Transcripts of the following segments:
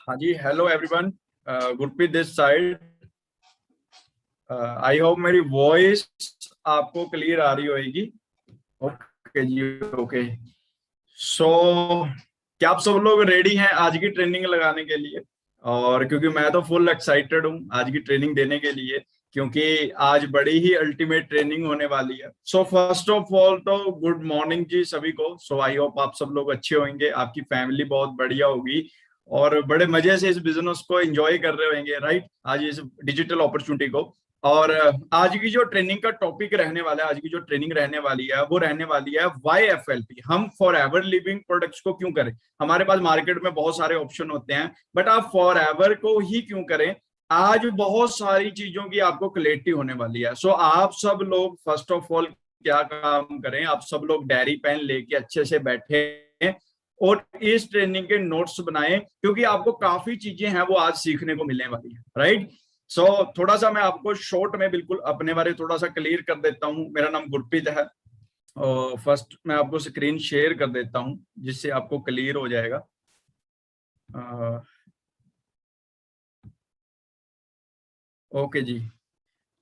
हाँ जी, hello everyone. Gurpreet this side. I hope मेरी वॉइस आपको क्लियर आ रही होगी। ओके जी, ओके। सो क्या आप सब लोग रेडी हैं आज की ट्रेनिंग लगाने के लिए? और क्योंकि मैं तो फुल एक्साइटेड हूँ आज की ट्रेनिंग देने के लिए, क्योंकि आज बड़ी ही अल्टीमेट ट्रेनिंग होने वाली है। सो फर्स्ट ऑफ ऑल तो गुड मॉर्निंग जी सभी को। सो आई होप आप सब लोग अच्छे होंगे, आपकी फैमिली बहुत बढ़िया होगी और बड़े मजे से इस बिजनेस को एंजॉय कर रहे होंगे, राइट, आज इस डिजिटल अपॉर्चुनिटी को। और आज की जो ट्रेनिंग का टॉपिक रहने वाला है, आज की जो ट्रेनिंग रहने वाली है वो रहने वाली है YFLP। हम फॉर एवर लिविंग प्रोडक्ट्स को क्यों करें? हमारे पास मार्केट में बहुत सारे ऑप्शन होते हैं, बट आप फॉर एवर को ही क्यों करें? आज बहुत सारी चीजों की आपको क्लैरिटी होने वाली है। सो आप सब लोग फर्स्ट ऑफ ऑल क्या काम करें, आप सब लोग डायरी पेन लेके अच्छे से बैठे और इस ट्रेनिंग के नोट्स बनाएं, क्योंकि आपको काफी चीजें हैं वो आज सीखने को मिलने वाली है, राइट। सो थोड़ा सा मैं आपको शॉर्ट में बिल्कुल अपने बारे में थोड़ा सा क्लियर कर देता हूँ। मेरा नाम गुरप्रीत है और फर्स्ट मैं आपको स्क्रीन शेयर कर देता हूँ जिससे आपको क्लियर हो जाएगा। ओके जी,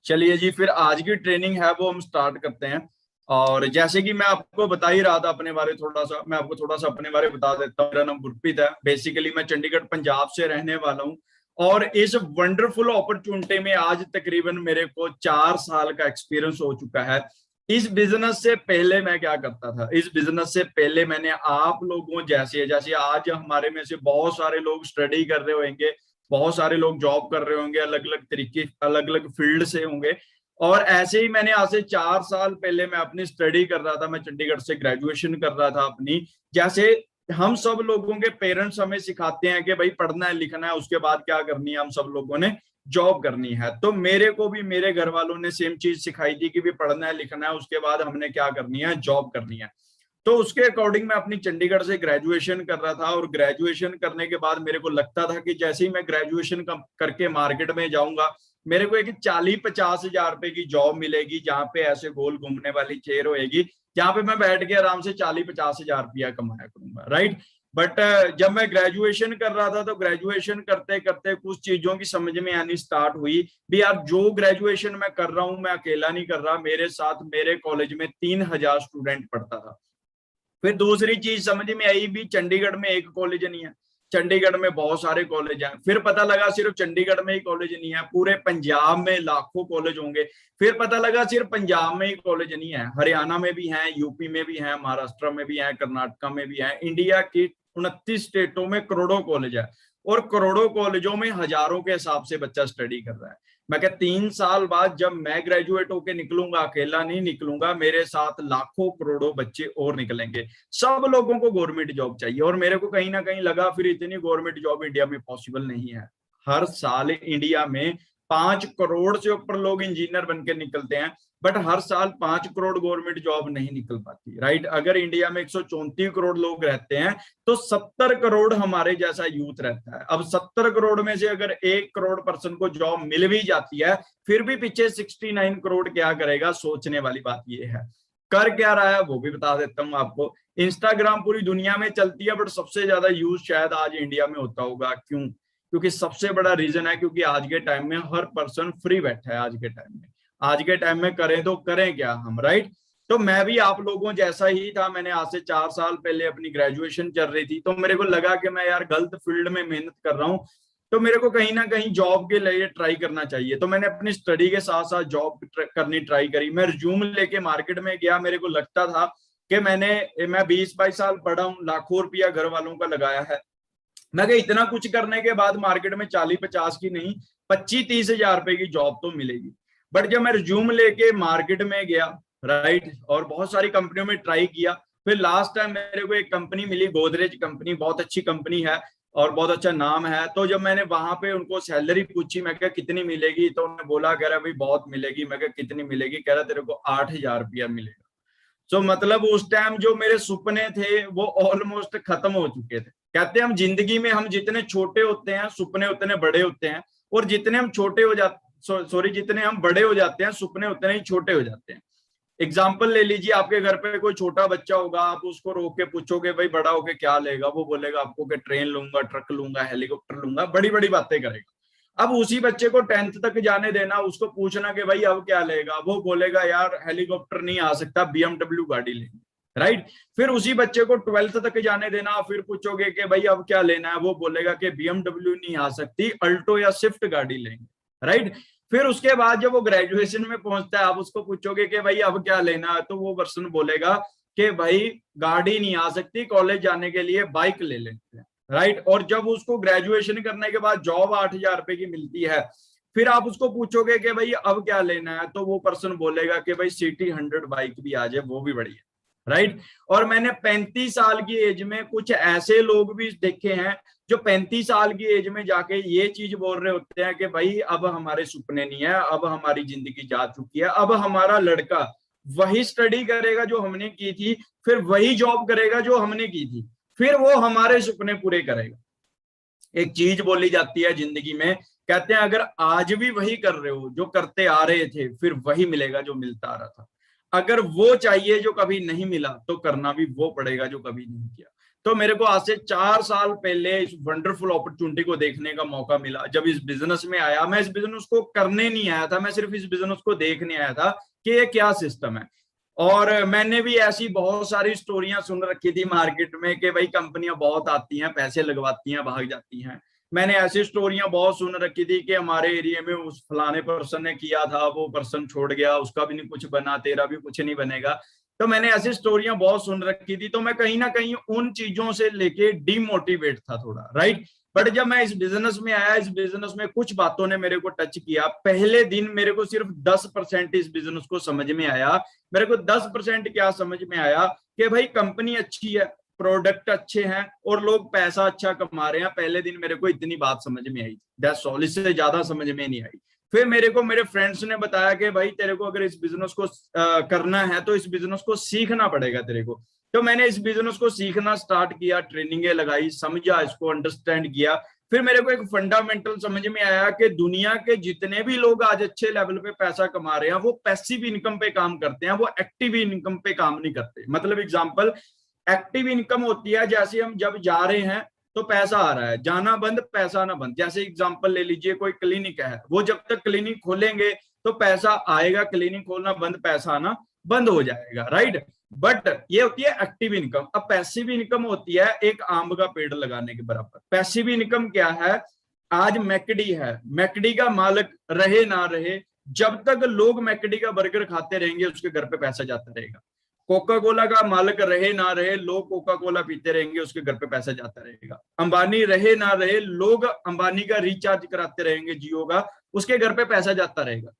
चलिए जी, फिर आज की ट्रेनिंग है वो हम स्टार्ट करते हैं। और जैसे कि मैं आपको बता ही रहा था अपने बारे, थोड़ा सा मैं आपको थोड़ा सा अपने बारे में बता देता हूँ। मेरा नाम गुरप्रीत है, बेसिकली मैं चंडीगढ़ पंजाब से रहने वाला हूँ। और इस वंडरफुल अपॉर्चुनिटी में आज तकरीबन मेरे को 4 साल का एक्सपीरियंस हो चुका है। इस बिजनेस से पहले मैं क्या करता था, इस बिजनेस से पहले मैंने आप लोगों जैसे जैसे आज हमारे में से बहुत सारे लोग स्टडी कर रहे होंगे, बहुत सारे लोग जॉब कर रहे होंगे, अलग अलग तरीके अलग अलग फील्ड से होंगे। और ऐसे ही मैंने आज से 4 साल पहले मैं अपनी स्टडी कर रहा था, मैं चंडीगढ़ से ग्रेजुएशन कर रहा था अपनी। जैसे हम सब लोगों के पेरेंट्स हमें सिखाते हैं कि भाई पढ़ना है लिखना है, उसके बाद क्या करनी है, हम सब लोगों ने जॉब करनी है। तो मेरे को भी मेरे घर वालों ने सेम चीज सिखाई थी कि भी पढ़ना है लिखना है, उसके बाद हमने क्या करनी है, जॉब करनी है। तो उसके अकॉर्डिंग मैं अपनी चंडीगढ़ से ग्रेजुएशन कर रहा था। और ग्रेजुएशन करने के बाद मेरे को लगता था कि जैसे ही मैं ग्रेजुएशन करके मार्केट में जाऊंगा, मेरे को एक 40-50 हजार रुपए की जॉब मिलेगी, जहां पे ऐसे गोल घूमने वाली चेयर होएगी, जहां पे मैं बैठ के आराम से 40-50 हजार रुपया कमाया करूंगा, राइट। बट जब मैं ग्रेजुएशन कर रहा था तो ग्रेजुएशन करते करते कुछ चीजों की समझ में आनी स्टार्ट हुई भी यार, जो ग्रेजुएशन मैं कर रहा हूँ मैं अकेला नहीं कर रहा, मेरे साथ मेरे कॉलेज में 3,000 स्टूडेंट पढ़ता था। फिर दूसरी चीज समझ में आई भी, चंडीगढ़ में एक कॉलेज नहीं है, चंडीगढ़ में बहुत सारे कॉलेज हैं। फिर पता लगा सिर्फ चंडीगढ़ में ही कॉलेज नहीं है, पूरे पंजाब में लाखों कॉलेज होंगे। फिर पता लगा सिर्फ पंजाब में ही कॉलेज नहीं है, हरियाणा में भी हैं, यूपी में भी हैं, महाराष्ट्र में भी हैं, कर्नाटका में भी हैं। इंडिया की 29 स्टेटों में करोड़ों कॉलेज है, और करोड़ों कॉलेजों में हजारों के हिसाब से बच्चा स्टडी कर रहा है। मैं क्या 3 साल बाद जब मैं ग्रेजुएट होके निकलूंगा, अकेला नहीं निकलूंगा, मेरे साथ लाखों करोड़ों बच्चे और निकलेंगे। सब लोगों को गवर्नमेंट जॉब चाहिए, और मेरे को कहीं ना कहीं लगा फिर इतनी गवर्नमेंट जॉब इंडिया में पॉसिबल नहीं है। हर साल इंडिया में 5 करोड़ से ऊपर लोग इंजीनियर बन के निकलते हैं, बट हर साल 5 करोड़ गवर्नमेंट जॉब नहीं निकल पाती, राइट। अगर इंडिया में 134 करोड़ लोग रहते हैं तो 70 करोड़ हमारे जैसा यूथ रहता है। अब 70 करोड़ में से अगर 1 करोड़ पर्सन को जॉब मिल भी जाती है, फिर भी पीछे 69 करोड़ क्या करेगा, सोचने वाली बात यह है। कर क्या रहा है वो भी बता देता हूँ आपको। इंस्टाग्राम पूरी दुनिया में चलती है, बट सबसे ज्यादा यूज शायद आज इंडिया में होता होगा। क्यों? क्योंकि सबसे बड़ा रीजन है क्योंकि आज के टाइम में हर पर्सन फ्री बैठा है। आज के टाइम में, आज के टाइम में करें तो करें क्या हम, राइट। तो मैं भी आप लोगों जैसा ही था। मैंने आज से 4 साल पहले अपनी ग्रेजुएशन चल रही थी, तो मेरे को लगा कि मैं यार गलत फील्ड में मेहनत कर रहा हूँ, तो मेरे को कहीं ना कहीं जॉब के लिए ट्राई करना चाहिए। तो मैंने अपनी स्टडी के साथ साथ जॉब करनी ट्राई करी। मैं रिज्यूम लेके मार्केट में गया, मेरे को लगता था कि मैं 20-22 साल पढ़ा हूँ, लाखों रुपया घर वालों का लगाया है। मैं कहा इतना कुछ करने के बाद मार्केट में 40-50 की नहीं, 25-30 हजार रुपए की जॉब तो मिलेगी। बट जब मैं रिज्यूम लेके मार्केट में गया, राइट, और बहुत सारी कंपनियों में ट्राई किया, फिर लास्ट टाइम मेरे को एक कंपनी मिली, गोदरेज कंपनी, बहुत अच्छी कंपनी है और बहुत अच्छा नाम है। तो जब मैंने वहां पे उनको सैलरी पूछी, मैं क्या कितनी मिलेगी, तो उन्होंने बोला, कह रहा भाई बहुत मिलेगी। मैं क्या कितनी मिलेगी? कह रहा तेरे को 8,000 रुपया मिलेगा। सो मतलब उस टाइम जो मेरे सपने थे वो ऑलमोस्ट खत्म हो चुके थे। कहते हैं हम जिंदगी में हम जितने छोटे होते हैं सपने उतने बड़े होते हैं, और जितने हम छोटे हो जाते, सॉरी, जितने हम बड़े हो जाते हैं सपने उतने ही छोटे हो जाते हैं। एग्जाम्पल ले लीजिए, आपके घर पे कोई छोटा बच्चा होगा, आप उसको रोक के पूछोगे भाई बड़ा होके क्या लेगा, वो बोलेगा आपको कि ट्रेन लूंगा, ट्रक लूंगा, हेलीकॉप्टर लूंगा, बड़ी बड़ी बातें करेगा। अब उसी बच्चे को 10th तक जाने देना, उसको पूछना कि भाई अब क्या लेगा, वो बोलेगा यार हेलीकॉप्टर नहीं आ सकता, BMW गाड़ी लेंगे, राइट। फिर उसी बच्चे को 12th तक जाने देना, फिर पूछोगे कि भाई अब क्या लेना है, वो बोलेगा कि BMW नहीं आ सकती, अल्टो या स्विफ्ट गाड़ी लेंगे, राइट। फिर उसके बाद जब वो ग्रेजुएशन में पहुंचता है, आप उसको पूछोगे कि भाई अब क्या लेना है, तो वो पर्सन बोलेगा कि भाई गाड़ी नहीं आ सकती, कॉलेज जाने के लिए बाइक ले लेते हैं, राइट। और जब उसको ग्रेजुएशन करने के बाद जॉब 8,000 रुपए की मिलती है, फिर आप उसको पूछोगे कि भाई अब क्या लेना है, तो वो पर्सन बोलेगा कि भाई CT 100 बाइक भी आ जाए वो भी बढ़िया, राइट। और मैंने 35 साल की एज में कुछ ऐसे लोग भी देखे हैं जो 35 साल की एज में जाके ये चीज बोल रहे होते हैं कि भाई अब हमारे सपने नहीं है, अब हमारी जिंदगी जा चुकी है, अब हमारा लड़का वही स्टडी करेगा जो हमने की थी, फिर वही जॉब करेगा जो हमने की थी, फिर वो हमारे सपने पूरे करेगा। एक चीज बोली जाती है जिंदगी में, कहते हैं अगर आज भी वही कर रहे हो जो करते आ रहे थे, फिर वही मिलेगा जो मिलता आ रहा था। अगर वो चाहिए जो कभी नहीं मिला, तो करना भी वो पड़ेगा जो कभी नहीं किया। तो मेरे को आज से 4 साल पहले इस वंडरफुल अपॉर्चुनिटी को देखने का मौका मिला। जब इस बिजनेस में आया, मैं इस बिजनेस को करने नहीं आया था, मैं सिर्फ इस बिजनेस को देखने आया था कि ये क्या सिस्टम है। और मैंने भी ऐसी बहुत सारी स्टोरियां सुन रखी थी मार्केट में कि भाई कंपनियां बहुत आती हैं, पैसे लगवाती हैं, भाग जाती हैं। मैंने ऐसी स्टोरियां बहुत सुन रखी थी कि हमारे एरिया में उस फलाने पर्सन ने किया था, वो पर्सन छोड़ गया, उसका भी नहीं कुछ बना, तेरा भी कुछ नहीं बनेगा। तो मैंने ऐसी स्टोरियां बहुत सुन रखी थी, तो मैं कहीं ना कहीं उन चीजों से लेके डिमोटिवेट था थोड़ा, राइट। बट जब मैं इस बिजनेस में आया, इस बिजनेस में कुछ बातों ने मेरे को टच किया। पहले दिन मेरे को सिर्फ 10% इस बिजनेस को समझ में आया। मेरे को 10% क्या समझ में आया कि भाई कंपनी अच्छी है, प्रोडक्ट अच्छे हैं और लोग पैसा अच्छा कमा रहे हैं। पहले दिन मेरे को इतनी बात समझ में आई, दैट्स ऑल, इससे ज्यादा समझ में नहीं आई। फिर मेरे को मेरे फ्रेंड्स ने बताया कि भाई तेरे को अगर इस बिजनेस को करना है तो इस बिजनेस को सीखना पड़ेगा तेरे को। तो मैंने इस बिजनेस को सीखना स्टार्ट किया, ट्रेनिंगें लगाई, समझा, इसको अंडरस्टैंड किया। फिर मेरे को एक फंडामेंटल समझ में आया कि दुनिया के जितने भी लोग आज अच्छे लेवल पे पैसा कमा रहे हैं, वो पैसिव इनकम पे काम करते हैं, वो एक्टिव इनकम पे काम नहीं करते। मतलब एग्जांपल, एक्टिव इनकम होती है जैसे हम जब जा रहे हैं तो पैसा आ रहा है, जाना बंद पैसा ना बंद। जैसे एग्जांपल ले लीजिए, कोई क्लिनिक है, वो जब तक क्लिनिक खोलेंगे तो पैसा आएगा, क्लिनिक खोलना बंद पैसा आना बंद हो जाएगा, राइट। बट ये होती है एक्टिव इनकम। अब पैसिव इनकम होती है एक आम का पेड़ लगाने के बराबर। पैसिव इनकम क्या है? आज मैकडी है, मैकडी का मालिक रहे ना रहे, जब तक लोग मैकडी का बर्गर खाते रहेंगे उसके घर पे पैसा जाता रहेगा। कोका कोला का मालिक रहे ना रहे, लोग कोका कोला पीते रहेंगे, उसके घर पे पैसा जाता रहेगा। अंबानी रहे ना रहे, लोग अंबानी का रिचार्ज कराते रहेंगे जियो का, उसके घर पे पैसा जाता रहेगा।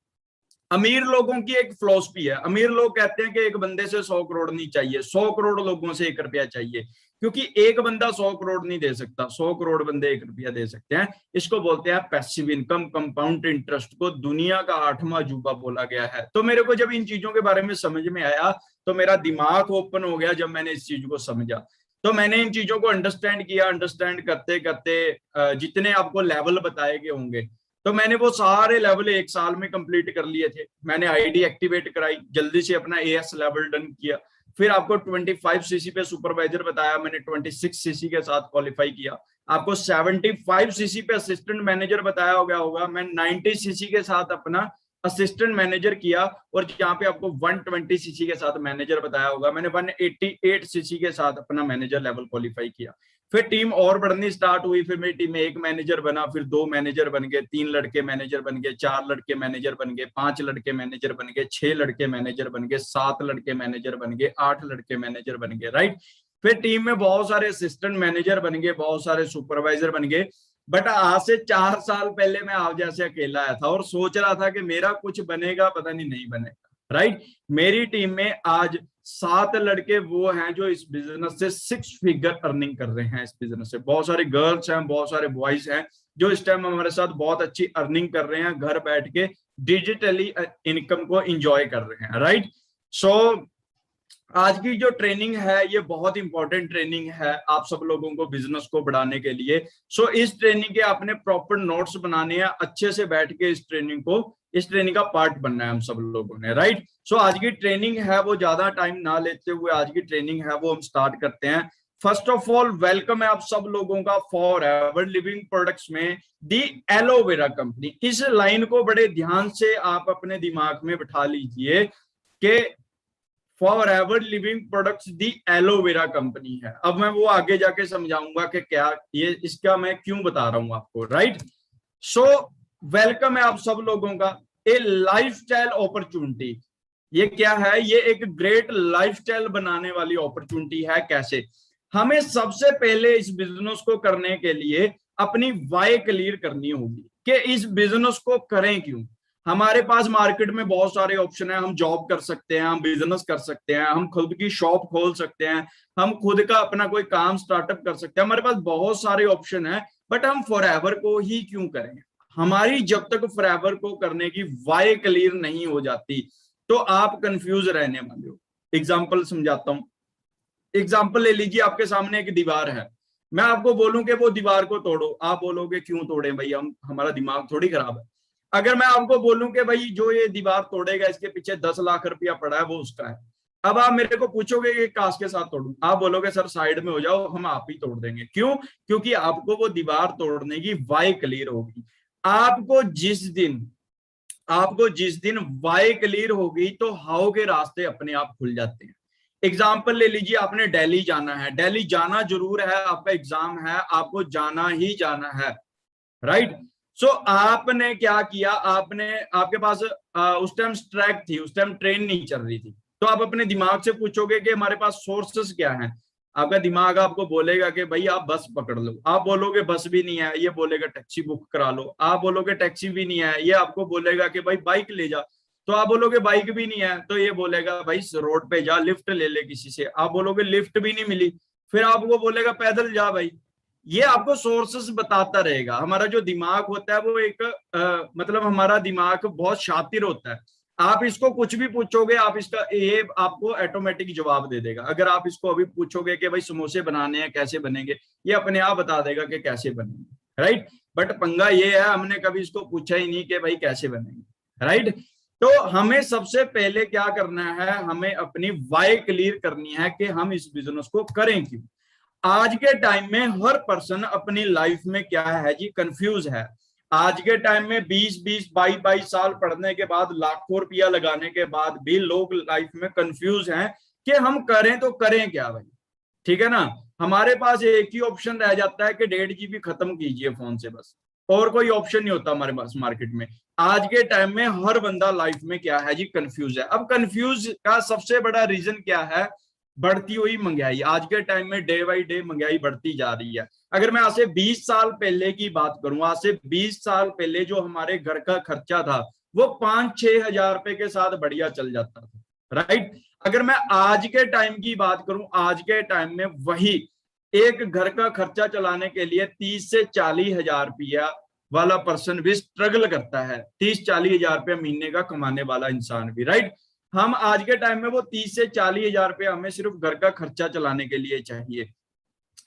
अमीर लोगों की एक फिलॉसफी है, अमीर लोग कहते हैं कि एक बंदे से 100 करोड़ नहीं चाहिए, 100 करोड़ लोगों से 1 रुपया चाहिए, क्योंकि एक बंदा 100 करोड़ नहीं दे सकता, 100 करोड़ बंदे 1 रुपया दे सकते हैं। इसको बोलते हैं पैसिव इनकम, कंपाउंड इंटरेस्ट को दुनिया का 8वां अजूबा बोला गया है। तो मेरे को जब इन चीजों के बारे में समझ में आया तो मेरा दिमाग ओपन हो गया। जब मैंने इस चीज को समझा तो मैंने इन चीजों को अंडरस्टैंड किया। अंडरस्टैंड करते करते जितने आपको लेवल बताए गए होंगे, तो मैंने वो सारे लेवल 1 साल में कंप्लीट कर लिए थे। मैंने आईडी एक्टिवेट कराई, जल्दी से अपना AS लेवल डन किया। फिर आपको 25cc पे सुपरवाइजर बताया, मैंने 26cc के साथ क्वालिफाई किया। आपको 75cc पे असिस्टेंट मैनेजर बताया हो गया होगा, मैं 90cc के साथ अपना असिस्टेंट मैनेजर किया। और जहाँ पे आपको 120cc के साथ मैनेजर बताया होगा, मैंने 188cc के साथ अपना मैनेजर लेवल क्वालिफाई किया। फिर टीम और बढ़नी स्टार्ट हुई, फिर मेरी टीम में 1 मैनेजर बना, फिर 2 मैनेजर बन गए, 3 लड़के मैनेजर बन गए, 4 लड़के मैनेजर बन गए, 5 लड़के मैनेजर बन गए, 6 लड़के मैनेजर बन गए, 7 लड़के मैनेजर बन गए, 8 लड़के मैनेजर बन गए, राइट। फिर टीम में बहुत सारे असिस्टेंट मैनेजर बन गए, बहुत सारे सुपरवाइजर बन गए। बट आज से 4 साल पहले मैं आप जैसे अकेला आया था और सोच रहा था कि मेरा कुछ बनेगा, पता नहीं बनेगा, राइट। मेरी टीम में आज 7 लड़के वो हैं जो इस बिजनेस से 6 फिगर अर्निंग कर रहे हैं। इस बिजनेस से बहुत सारे गर्ल्स हैं, बहुत सारे बॉयज हैं जो इस टाइम हमारे साथ बहुत अच्छी अर्निंग कर रहे हैं, घर बैठ के डिजिटली इनकम को एंजॉय कर रहे हैं, राइट। सो आज की जो ट्रेनिंग है ये बहुत इंपॉर्टेंट ट्रेनिंग है आप सब लोगों को बिजनेस को बढ़ाने के लिए। सो इस ट्रेनिंग के आपने प्रॉपर नोट्स बनाने हैं, अच्छे से बैठ के इस ट्रेनिंग का पार्ट बनना है हम सब लोगों ने, राइट। सो आज की ट्रेनिंग है वो ज्यादा टाइम ना लेते हुए आज की ट्रेनिंग है वो हम स्टार्ट करते हैं। फर्स्ट ऑफ ऑल वेलकम है आप सब लोगों का फॉरएवर लिविंग प्रोडक्ट्स में दी एलोवेरा कंपनी। इस लाइन को बड़े ध्यान से आप अपने दिमाग में बिठा लीजिए कि फॉरएवर लिविंग प्रोडक्ट्स दी एलोवेरा कंपनी है। अब मैं वो आगे जाके समझाऊंगा कि क्या ये इसका मैं क्यों बता रहा हूं आपको, राइट। सो वेलकम है आप सब लोगों का। ए लाइफस्टाइल अपॉर्चुनिटी, ये क्या है? ये एक ग्रेट लाइफस्टाइल बनाने वाली अपॉर्चुनिटी है। कैसे? हमें सबसे पहले इस बिजनेस को करने के लिए अपनी वाई क्लियर करनी होगी कि इस बिजनेस को करें क्यों। हमारे पास मार्केट में बहुत सारे ऑप्शन है, हम जॉब कर सकते हैं, हम बिजनेस कर सकते हैं, हम खुद की शॉप खोल सकते हैं, हम खुद का अपना कोई काम स्टार्टअप कर सकते हैं, हमारे पास बहुत सारे ऑप्शन है। बट हम फॉरएवर को ही क्यों करें? हमारी जब तक फॉरएवर को करने की वाई क्लियर नहीं हो जाती तो आप कंफ्यूज रहने वाले हो। एग्जाम्पल समझाता हूं। एग्जाम्पल ले लीजिए, आपके सामने एक दीवार है, मैं आपको बोलूं कि वो दीवार को तोड़ो, आप बोलोगे क्यों तोड़े भाई, हम हमारा दिमाग थोड़ी खराब है। अगर मैं आपको बोलूं कि भाई जो ये दीवार तोड़ेगा इसके पीछे 10 लाख रुपया पड़ा है वो उसका है, अब आप मेरे को पूछोगे कि काश के साथ तोड़ूं, आप बोलोगे सर साइड में हो जाओ हम आप ही तोड़ देंगे। क्यों? क्योंकि आपको वो दीवार तोड़ने की वाई क्लियर होगी। आपको जिस दिन आपको जिस दिन वाई क्लियर होगी तो हाउ के रास्ते अपने आप खुल जाते हैं। एग्जाम्पल ले लीजिए, आपने दिल्ली जाना है, दिल्ली जाना जरूर है, आपका एग्जाम है, आपको जाना ही जाना है, राइट। सो आपने क्या किया, आपने आपके पास उस टाइम स्ट्राइक थी, उस टाइम ट्रेन नहीं चल रही थी, तो आप अपने दिमाग से पूछोगे कि हमारे पास सोर्सेस क्या हैं। आपका दिमाग आपको बोलेगा कि भाई आप बस पकड़ लो, आप बोलोगे बस भी नहीं है, ये बोलेगा टैक्सी बुक करा लो, आप बोलोगे टैक्सी भी नहीं है, ये आपको बोलेगा कि भाई बाइक ले जा, तो आप बोलोगे बाइक भी नहीं है, तो ये बोलेगा भाई रोड पे जा लिफ्ट ले ले किसी से, आप बोलोगे लिफ्ट भी नहीं मिली, फिर आपको बोलेगा पैदल जा भाई। ये आपको सोर्सेस बताता रहेगा। हमारा जो दिमाग होता है वो एक मतलब हमारा दिमाग बहुत शातिर होता है। आप इसको कुछ भी पूछोगे, आप इसका ये आपको ऑटोमेटिक जवाब दे देगा। अगर आप इसको अभी पूछोगे कि भाई समोसे बनाने हैं कैसे बनेंगे, ये अपने आप बता देगा कि कैसे बनेंगे, राइट। बट पंगा ये है हमने कभी इसको पूछा ही नहीं कि भाई कैसे बनेंगे, राइट। तो हमें सबसे पहले क्या करना है, हमें अपनी वाई क्लियर करनी है कि हम इस बिजनेस को करें क्यों। आज के टाइम में हर पर्सन अपनी लाइफ में क्या है जी, कंफ्यूज है। आज के टाइम में 20-20 22-22 साल पढ़ने के बाद, लाखों रुपया लगाने के बाद भी लोग लाइफ में कंफ्यूज हैं कि हम करें तो करें क्या भाई, ठीक है ना। हमारे पास एक ही ऑप्शन रह जाता है कि 1.5 GB खत्म कीजिए फोन से, बस और कोई ऑप्शन नहीं होता हमारे पास मार्केट में। आज के टाइम में हर बंदा लाइफ में क्या है जी, कंफ्यूज है। अब कंफ्यूज का सबसे बड़ा रीजन क्या है? बढ़ती हुई महंगाई। आज के टाइम में डे बाई डे महंगाई बढ़ती जा रही है। अगर मैं आज से 20 साल पहले की बात करूं, आज से 20 साल पहले जो हमारे घर का खर्चा था वो 5-6 हजार रुपए के साथ बढ़िया चल जाता था, राइट। अगर मैं आज के टाइम की बात करूं, आज के टाइम में वही एक घर का खर्चा चलाने के लिए 30 से 40 हजार रुपया वाला पर्सन भी स्ट्रगल करता है, 30-40 हजार रुपया महीने का कमाने वाला इंसान भी, राइट। हम आज के टाइम में वो 30 से 40 हजार रुपया हमें सिर्फ घर का खर्चा चलाने के लिए चाहिए।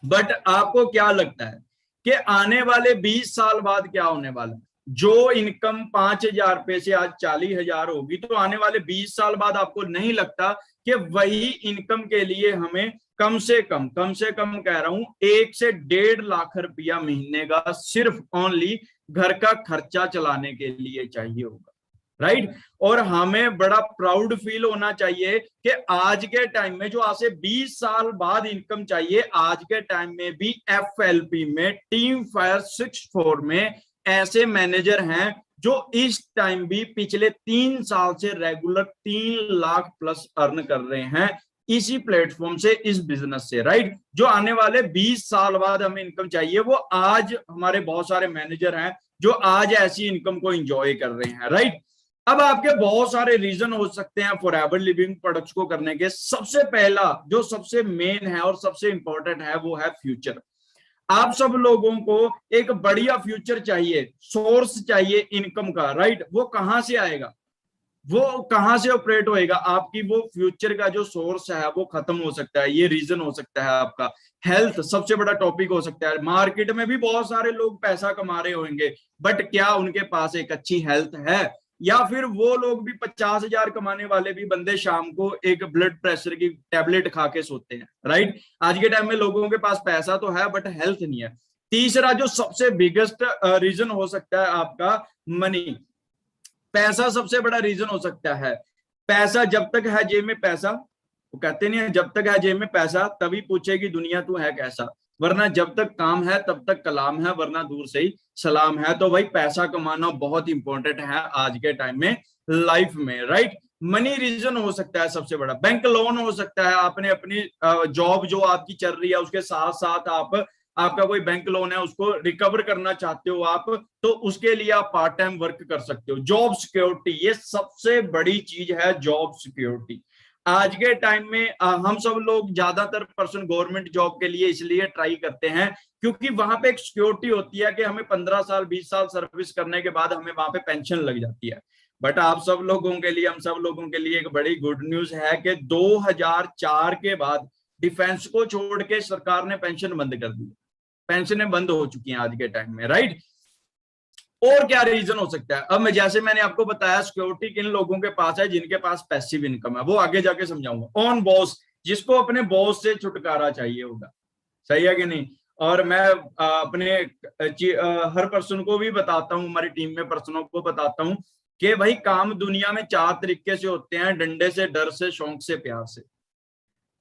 बट आपको क्या लगता है कि आने वाले 20 साल बाद क्या होने वाला है? जो इनकम 5 हजार रुपए से आज 40 हजार होगी, तो आने वाले 20 साल बाद आपको नहीं लगता कि वही इनकम के लिए हमें कम से कम कह रहा हूं 1 से 1.5 लाख रुपया महीने का सिर्फ ओनली घर का खर्चा चलाने के लिए चाहिए होगा, राइट। और हमें बड़ा प्राउड फील होना चाहिए कि आज के टाइम में जो आज से 20 साल बाद इनकम चाहिए, आज के टाइम में भी FLP में, टीम फायर 64 में ऐसे मैनेजर हैं जो इस टाइम भी पिछले 3 साल से रेगुलर 3 लाख प्लस अर्न कर रहे हैं इसी प्लेटफॉर्म से, इस बिजनेस से, राइट। जो आने वाले 20 साल बाद हमें इनकम चाहिए, वो आज हमारे बहुत सारे मैनेजर हैं जो आज ऐसी इनकम को एंजॉय कर रहे हैं, राइट। अब आपके बहुत सारे रीजन हो सकते हैं फॉरएवर लिविंग प्रोडक्ट्स को करने के। सबसे पहला जो सबसे मेन है और सबसे इंपॉर्टेंट है वो है फ्यूचर। आप सब लोगों को एक बढ़िया फ्यूचर चाहिए, सोर्स चाहिए इनकम का, राइट। वो कहां से आएगा? वो कहां से ऑपरेट होएगा? आपकी वो फ्यूचर का जो सोर्स है वो खत्म हो सकता है, ये रीजन हो सकता है आपका। हेल्थ सबसे बड़ा टॉपिक हो सकता है। मार्केट में भी बहुत सारे लोग पैसा कमा रहे होंगे, बट क्या उनके पास एक अच्छी हेल्थ है? या फिर वो लोग भी 50,000 कमाने वाले भी बंदे शाम को एक ब्लड प्रेशर की टेबलेट खा के सोते हैं, राइट? आज के टाइम में लोगों के पास पैसा तो है बट हेल्थ नहीं है। तीसरा जो सबसे बिगेस्ट रीजन हो सकता है आपका, मनी। पैसा सबसे बड़ा रीजन हो सकता है। पैसा जब तक है जेब में, पैसा, वो कहते नहीं है जब तक है जेब में पैसा तभी पूछेगी दुनिया तू है कैसा, वरना जब तक काम है तब तक कलाम है, वरना दूर से ही सलाम है। तो भाई पैसा कमाना बहुत इंपॉर्टेंट है आज के टाइम में लाइफ में, राइट? मनी रीजन हो सकता है सबसे बड़ा। बैंक लोन हो सकता है, आपने अपनी जॉब जो आपकी चल रही है उसके साथ साथ आपका कोई बैंक लोन है उसको रिकवर करना चाहते हो आप, तो उसके लिए आप पार्ट टाइम वर्क कर सकते हो। जॉब सिक्योरिटी, ये सबसे बड़ी चीज है, जॉब सिक्योरिटी। आज के टाइम में हम सब लोग ज्यादातर पर्सन गवर्नमेंट जॉब के लिए इसलिए ट्राई करते हैं क्योंकि वहां पे एक सिक्योरिटी होती है कि हमें 15 साल 20 साल सर्विस करने के बाद हमें वहां पे पेंशन लग जाती है। बट आप सब लोगों के लिए, हम सब लोगों के लिए एक बड़ी गुड न्यूज है कि 2004 के बाद डिफेंस को छोड़ के सरकार ने पेंशन बंद कर दी। पेंशनें बंद हो चुकी हैं आज के टाइम में, राइट? और क्या रीजन हो सकता है? अब मैं, जैसे मैंने आपको बताया, सिक्योरिटी किन लोगों के पास है? जिनके पास पैसिव इनकम है, वो आगे जाके समझाऊंगा। ऑन बॉस, जिसको अपने बॉस से छुटकारा चाहिए होगा, सही है कि नहीं? और मैं अपने हर पर्सन को भी बताता हूँ, हमारी टीम में पर्सनों को बताता हूँ कि भाई काम दुनिया में 4 तरीके से होते हैं, डंडे से, डर से, शौक से, प्यार से।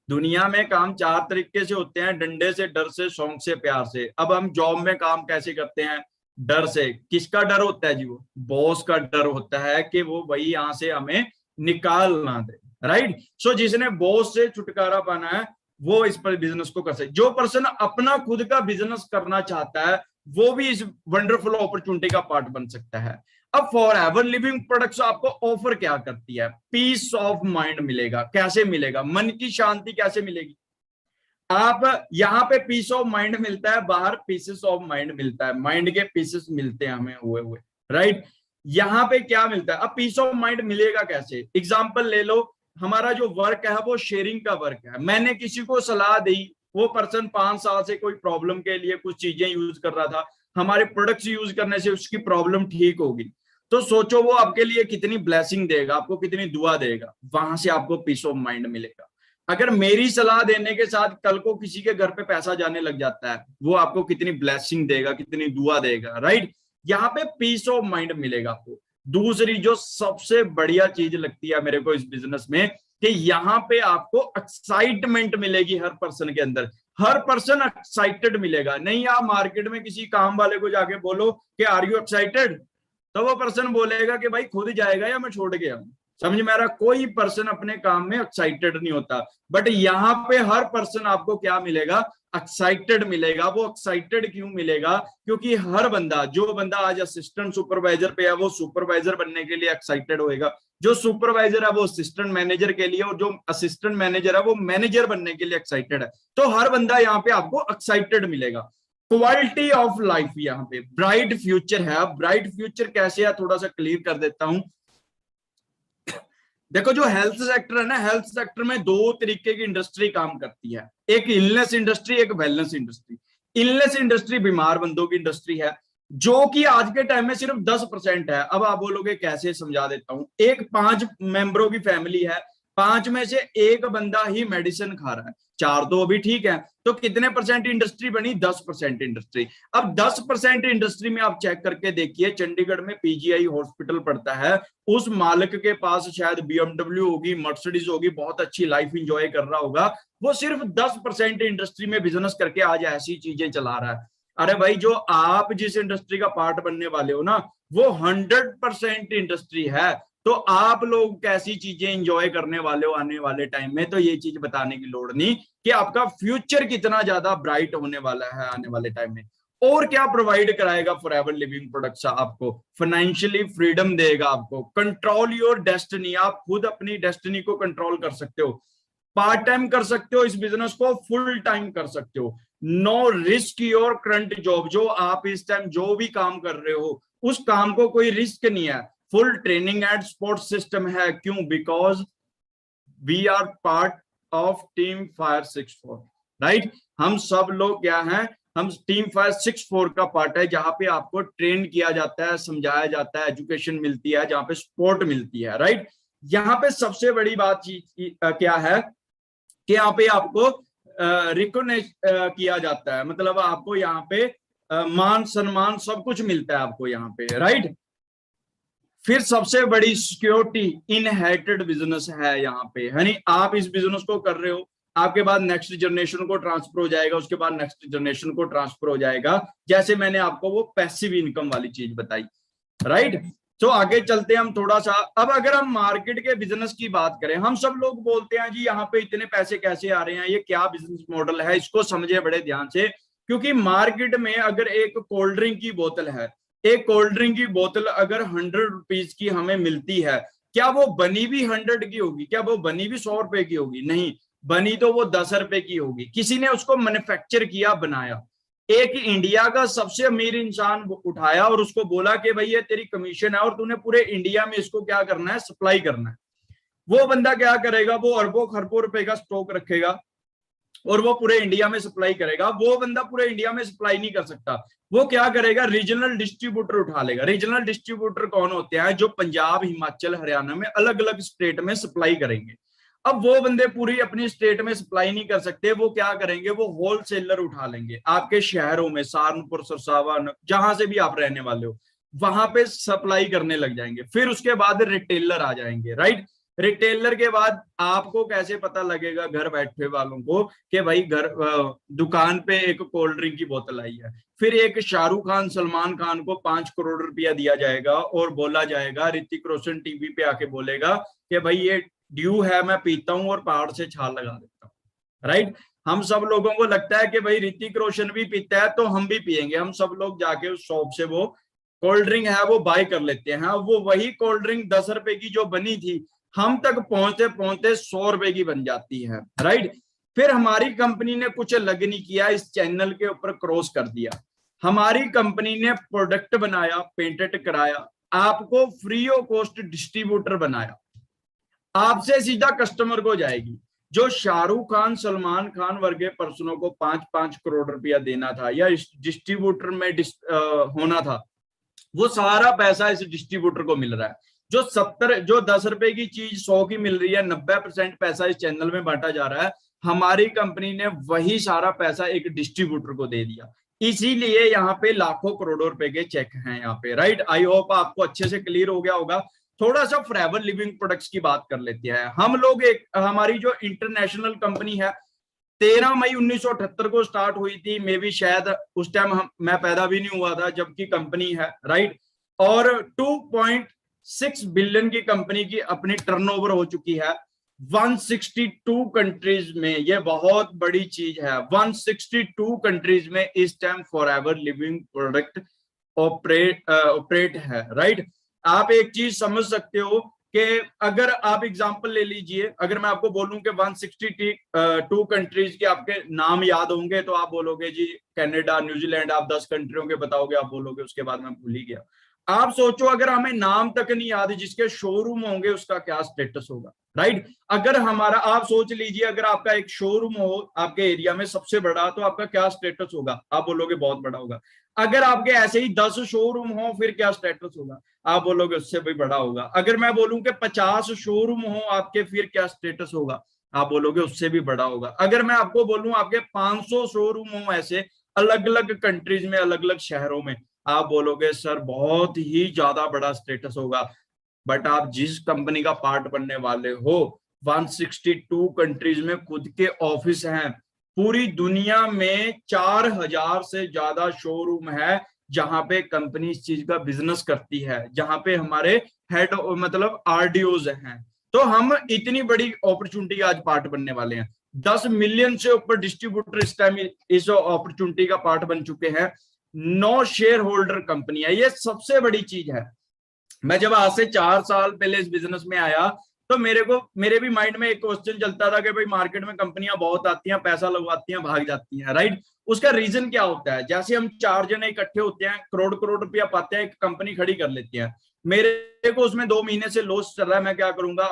दुनिया में काम 4 तरीके से होते हैं, डंडे से, डर से, शौक से, प्यार से। अब हम जॉब में काम कैसे करते हैं? डर से। किसका डर होता है जी? वो बॉस का डर होता है कि वो भाई यहां से हमें निकाल ना दे, राइट? सो जिसने बॉस से छुटकारा पाना है वो इस पर बिजनेस को कर सकते। जो पर्सन अपना खुद का बिजनेस करना चाहता है वो भी इस वंडरफुल अपॉर्चुनिटी का पार्ट बन सकता है। अब फॉर एवर लिविंग प्रोडक्ट्स आपको ऑफर क्या करती है? पीस ऑफ माइंड मिलेगा। कैसे मिलेगा? मन की शांति कैसे मिलेगी? आप यहाँ पे पीस ऑफ माइंड मिलता है, बाहर पीसेस ऑफ माइंड मिलता है, माइंड के पीसेस मिलते हैं हमें हुए हुए, राइट? यहाँ पे क्या मिलता है? अब पीस ऑफ माइंड मिलेगा कैसे? एग्जाम्पल ले लो, हमारा जो वर्क है वो शेयरिंग का वर्क है। मैंने किसी को सलाह दी, वो पर्सन 5 साल से कोई प्रॉब्लम के लिए कुछ चीजें यूज कर रहा था, हमारे प्रोडक्ट्स यूज करने से उसकी प्रॉब्लम ठीक होगी, तो सोचो वो आपके लिए कितनी ब्लेसिंग देगा, आपको कितनी दुआ देगा। वहां से आपको पीस ऑफ माइंड मिलेगा। अगर मेरी सलाह देने के साथ कल को किसी के घर पे पैसा जाने लग जाता है, वो आपको कितनी ब्लेसिंग देगा, कितनी दुआ देगा, राइट? यहाँ पे पीस ऑफ माइंड मिलेगा आपको। दूसरी जो सबसे बढ़िया चीज लगती है मेरे को इस बिजनेस में, कि यहाँ पे आपको एक्साइटमेंट मिलेगी हर पर्सन के अंदर। हर पर्सन एक्साइटेड मिलेगा। नहीं आप मार्केट में किसी काम वाले को जाके बोलो कि आर यू एक्साइटेड, तो वो पर्सन बोलेगा कि भाई खुद जाएगा या मैं छोड़ के आऊं। समझ में आ रहा? कोई पर्सन अपने काम में एक्साइटेड नहीं होता। बट यहाँ पे हर पर्सन आपको क्या मिलेगा? एक्साइटेड मिलेगा। वो एक्साइटेड क्यों मिलेगा? क्योंकि हर बंदा, जो बंदा आज असिस्टेंट सुपरवाइजर पे है वो सुपरवाइजर बनने के लिए एक्साइटेड होएगा, जो सुपरवाइजर है वो असिस्टेंट मैनेजर के लिए, और जो असिस्टेंट मैनेजर है वो मैनेजर बनने के लिए एक्साइटेड है। तो हर बंदा यहाँ पे आपको एक्साइटेड मिलेगा। क्वालिटी ऑफ लाइफ, यहाँ पे ब्राइट फ्यूचर है। ब्राइट फ्यूचर कैसे है थोड़ा सा क्लियर कर देता हूं। देखो जो हेल्थ सेक्टर है ना, हेल्थ सेक्टर में 2 तरीके की इंडस्ट्री काम करती है, एक इलनेस इंडस्ट्री, एक वेलनेस इंडस्ट्री। इलनेस इंडस्ट्री बीमार बंदों की इंडस्ट्री है, जो कि आज के टाइम में सिर्फ 10% है। अब आप बोलोगे कैसे? समझा देता हूं। एक 5 मेंबरों की फैमिली है, 5 में से एक बंदा ही मेडिसिन खा रहा है, 4 तो अभी ठीक है, तो कितने परसेंट इंडस्ट्री बनी? 10% इंडस्ट्री। अब 10% इंडस्ट्री में आप चेक करके देखिए, चंडीगढ़ में पीजीआई हॉस्पिटल पड़ता है, उस मालिक के पास शायद बीएमडब्ल्यू होगी, मर्सिडीज होगी, बहुत अच्छी लाइफ इंजॉय कर रहा होगा। वो सिर्फ 10% इंडस्ट्री में बिजनेस करके आज ऐसी चीजें चला रहा है। अरे भाई, जो आप जिस इंडस्ट्री का पार्ट बनने वाले हो ना, वो 100% इंडस्ट्री है। तो आप लोग कैसी चीजें एंजॉय करने वाले हो आने वाले टाइम में, तो ये चीज बताने की लोड़ नहीं कि आपका फ्यूचर कितना ज्यादा ब्राइट होने वाला है आने वाले टाइम में। और क्या प्रोवाइड कराएगा फॉरएवर लिविंग प्रोडक्ट्स? आपको फाइनेंशियली फ्रीडम देगा, आपको कंट्रोल योर डेस्टिनी। आप खुद अपनी डेस्टिनी को कंट्रोल कर सकते हो। पार्ट टाइम कर सकते हो इस बिजनेस को, फुल टाइम कर सकते हो। No risk your current job. जो आप इस टाइम जो भी काम कर रहे हो उस काम को कोई रिस्क नहीं है। Full training and support system है। क्यों? Because we are part of team fire 64, right. हम सब लोग क्या हैं, हम टीम फायर 64 का पार्ट है, जहां पे आपको ट्रेन किया जाता है, समझाया जाता है, एजुकेशन मिलती है, जहां पे सपोर्ट मिलती है, राइट। यहाँ पे सबसे बड़ी बात क्या है कि यहाँ पे आपको रिकॉग्नाइज किया जाता है, मतलब आपको यहाँ पे मान सम्मान सब कुछ मिलता है आपको यहाँ पे, राइट। फिर सबसे बड़ी सिक्योरिटी इनहेरिटेड बिजनेस है यहाँ पे, यानी आप इस बिजनेस को कर रहे हो, आपके बाद नेक्स्ट जनरेशन को ट्रांसफर हो जाएगा, उसके बाद नेक्स्ट जनरेशन को ट्रांसफर हो जाएगा, जैसे मैंने आपको वो पैसिव इनकम वाली चीज बताई, राइट। तो आगे चलते हैं हम थोड़ा सा। अब अगर हम मार्केट के बिजनेस की बात करें, हम सब लोग बोलते हैं जी यहाँ पे इतने पैसे कैसे आ रहे हैं, ये क्या बिजनेस मॉडल है, इसको समझे बड़े ध्यान से। क्योंकि मार्केट में अगर एक कोल्ड ड्रिंक की बोतल है, एक कोल्ड ड्रिंक की बोतल अगर 100 रुपीज की हमें मिलती है, क्या वो बनी भी 100 की होगी? क्या वो बनी भी 100 रुपए की होगी? नहीं, बनी तो वो 10 रुपए की होगी। किसी ने उसको मैन्युफैक्चर किया, बनाया, एक इंडिया का सबसे अमीर इंसान उठाया और उसको बोला कि भाई ये तेरी कमीशन है और तूने पूरे इंडिया में इसको क्या करना है, सप्लाई करना है। वो बंदा क्या करेगा, वो अरबों खरबों रुपए का स्टॉक रखेगा और वो पूरे इंडिया में सप्लाई करेगा। वो बंदा पूरे इंडिया में सप्लाई नहीं कर सकता, वो क्या करेगा, रीजनल डिस्ट्रीब्यूटर उठा लेगा। रीजनल डिस्ट्रीब्यूटर कौन होते हैं? जो पंजाब, हिमाचल, हरियाणा में अलग अलग स्टेट में सप्लाई करेंगे। अब वो बंदे पूरी अपनी स्टेट में सप्लाई नहीं कर सकते, वो क्या करेंगे, वो होलसेलर उठा लेंगे आपके शहरों में, सहारनपुर, सरसावा, जहां से भी आप रहने वाले हो, वहां पे सप्लाई करने लग जाएंगे। फिर उसके बाद रिटेलर आ जाएंगे, राइट। रिटेलर के बाद आपको कैसे पता लगेगा घर बैठे वालों को कि भाई घर दुकान पे एक कोल्ड ड्रिंक की बोतल आई है। फिर एक शाहरुख खान, सलमान खान को 5 करोड़ रुपया दिया जाएगा और बोला जाएगा, ऋतिक रोशन टीवी पे आके बोलेगा कि भाई ये ड्यू है, मैं पीता हूं और पहाड़ से छाल लगा देता हूँ, राइट। हम सब लोगों को लगता है कि भाई ऋतिक रोशन भी पीता है तो हम भी पियेंगे। हम सब लोग जाके उस शॉप से वो कोल्ड ड्रिंक है वो बाय कर लेते हैं। वो वही कोल्ड ड्रिंक 10 रुपए की जो बनी थी, हम तक पहुंचते पहुंचते 100 रुपए की बन जाती है, राइट। फिर हमारी कंपनी ने कुछ अलग नहीं किया, इस चैनल के ऊपर क्रॉस कर दिया। हमारी कंपनी ने प्रोडक्ट बनाया, पेटेंट कराया, आपको फ्री ऑफ कॉस्ट डिस्ट्रीब्यूटर बनाया, आपसे सीधा कस्टमर को जाएगी। जो शाहरुख खान, सलमान खान वर्गे पर्सनों को 5-5 करोड़ रुपया देना था या इस डिस्ट्रीब्यूटर में होना था, वो सारा पैसा इस डिस्ट्रीब्यूटर को मिल रहा है। जो 10 रुपए की चीज 100 की मिल रही है, 90% पैसा इस चैनल में बांटा जा रहा है। हमारी कंपनी ने वही सारा पैसा एक डिस्ट्रीब्यूटर को दे दिया। इसीलिए यहाँ पे लाखों करोड़ों रुपए के चेक हैं यहाँ पे, राइट। आई होप आपको अच्छे से क्लियर हो गया होगा। थोड़ा सा फॉरएवर लिविंग प्रोडक्ट्स की बात कर लेते हैं हम लोग। हमारी जो इंटरनेशनल कंपनी है 13 मई 1978 को स्टार्ट हुई थी। मे भी शायद उस टाइम मैं पैदा भी नहीं हुआ था जबकि कंपनी है, राइट। और 2.6 बिलियन की कंपनी की अपनी टर्नओवर हो चुकी है 162 कंट्रीज में। ये बहुत बड़ी चीज है, 162 कंट्रीज में इस time forever living product operate है, राइट। आप एक चीज समझ सकते हो कि अगर आप एग्जांपल ले लीजिए, अगर मैं आपको बोलूं कि 162 कंट्रीज के आपके नाम याद होंगे तो आप बोलोगे जी कनाडा, न्यूजीलैंड, आप 10 कंट्रियों के बताओगे, आप बोलोगे उसके बाद मैं भूल ही गया। आप सोचो अगर हमें नाम तक नहीं याद जिसके शोरूम होंगे उसका क्या स्टेटस होगा, राइट। अगर हमारा, आप सोच लीजिए अगर आपका एक शोरूम हो आपके एरिया में सबसे बड़ा, तो आपका क्या स्टेटस होगा? आप बोलोगे बहुत बड़ा होगा। अगर आपके ऐसे ही 10 शोरूम हो फिर क्या स्टेटस होगा? आप बोलोगे उससे भी बड़ा होगा। अगर मैं बोलूं कि 50 शोरूम हो आपके, फिर क्या स्टेटस होगा? आप बोलोगे उससे भी बड़ा होगा। अगर मैं आपको बोलूं आपके 500 शोरूम हो ऐसे अलग अलग कंट्रीज में, अलग अलग शहरों में, आप बोलोगे सर बहुत ही ज्यादा बड़ा स्टेटस होगा। बट आप जिस कंपनी का पार्ट बनने वाले हो, 162 कंट्रीज में खुद के ऑफिस हैं, पूरी दुनिया में 4000 से ज्यादा शोरूम है जहां पे कंपनी इस चीज का बिजनेस करती है, जहां पे हमारे हेड मतलब आरडीओज हैं। तो हम इतनी बड़ी अपॉर्चुनिटी आज पार्ट बनने वाले हैं। 10 मिलियन से ऊपर डिस्ट्रीब्यूटर इस टाइम इस अपॉर्चुनिटी का पार्ट बन चुके हैं। 9 शेयर होल्डर कंपनी है, ये सबसे बड़ी चीज है। मैं जब आज से 4 साल पहले इस बिजनेस में आया तो मेरे भी माइंड में एक क्वेश्चन चलता था कि भाई मार्केट में कंपनियां बहुत आती हैं, पैसा लगवाती हैं, भाग जाती हैं, राइट। उसका रीजन क्या होता है? जैसे हम 4 जने इकट्ठे होते हैं, करोड़ करोड़ रुपया पाते हैं, एक कंपनी खड़ी कर लेते हैं, मेरे को उसमें 2 महीने से लॉस चल रहा है, मैं क्या करूंगा,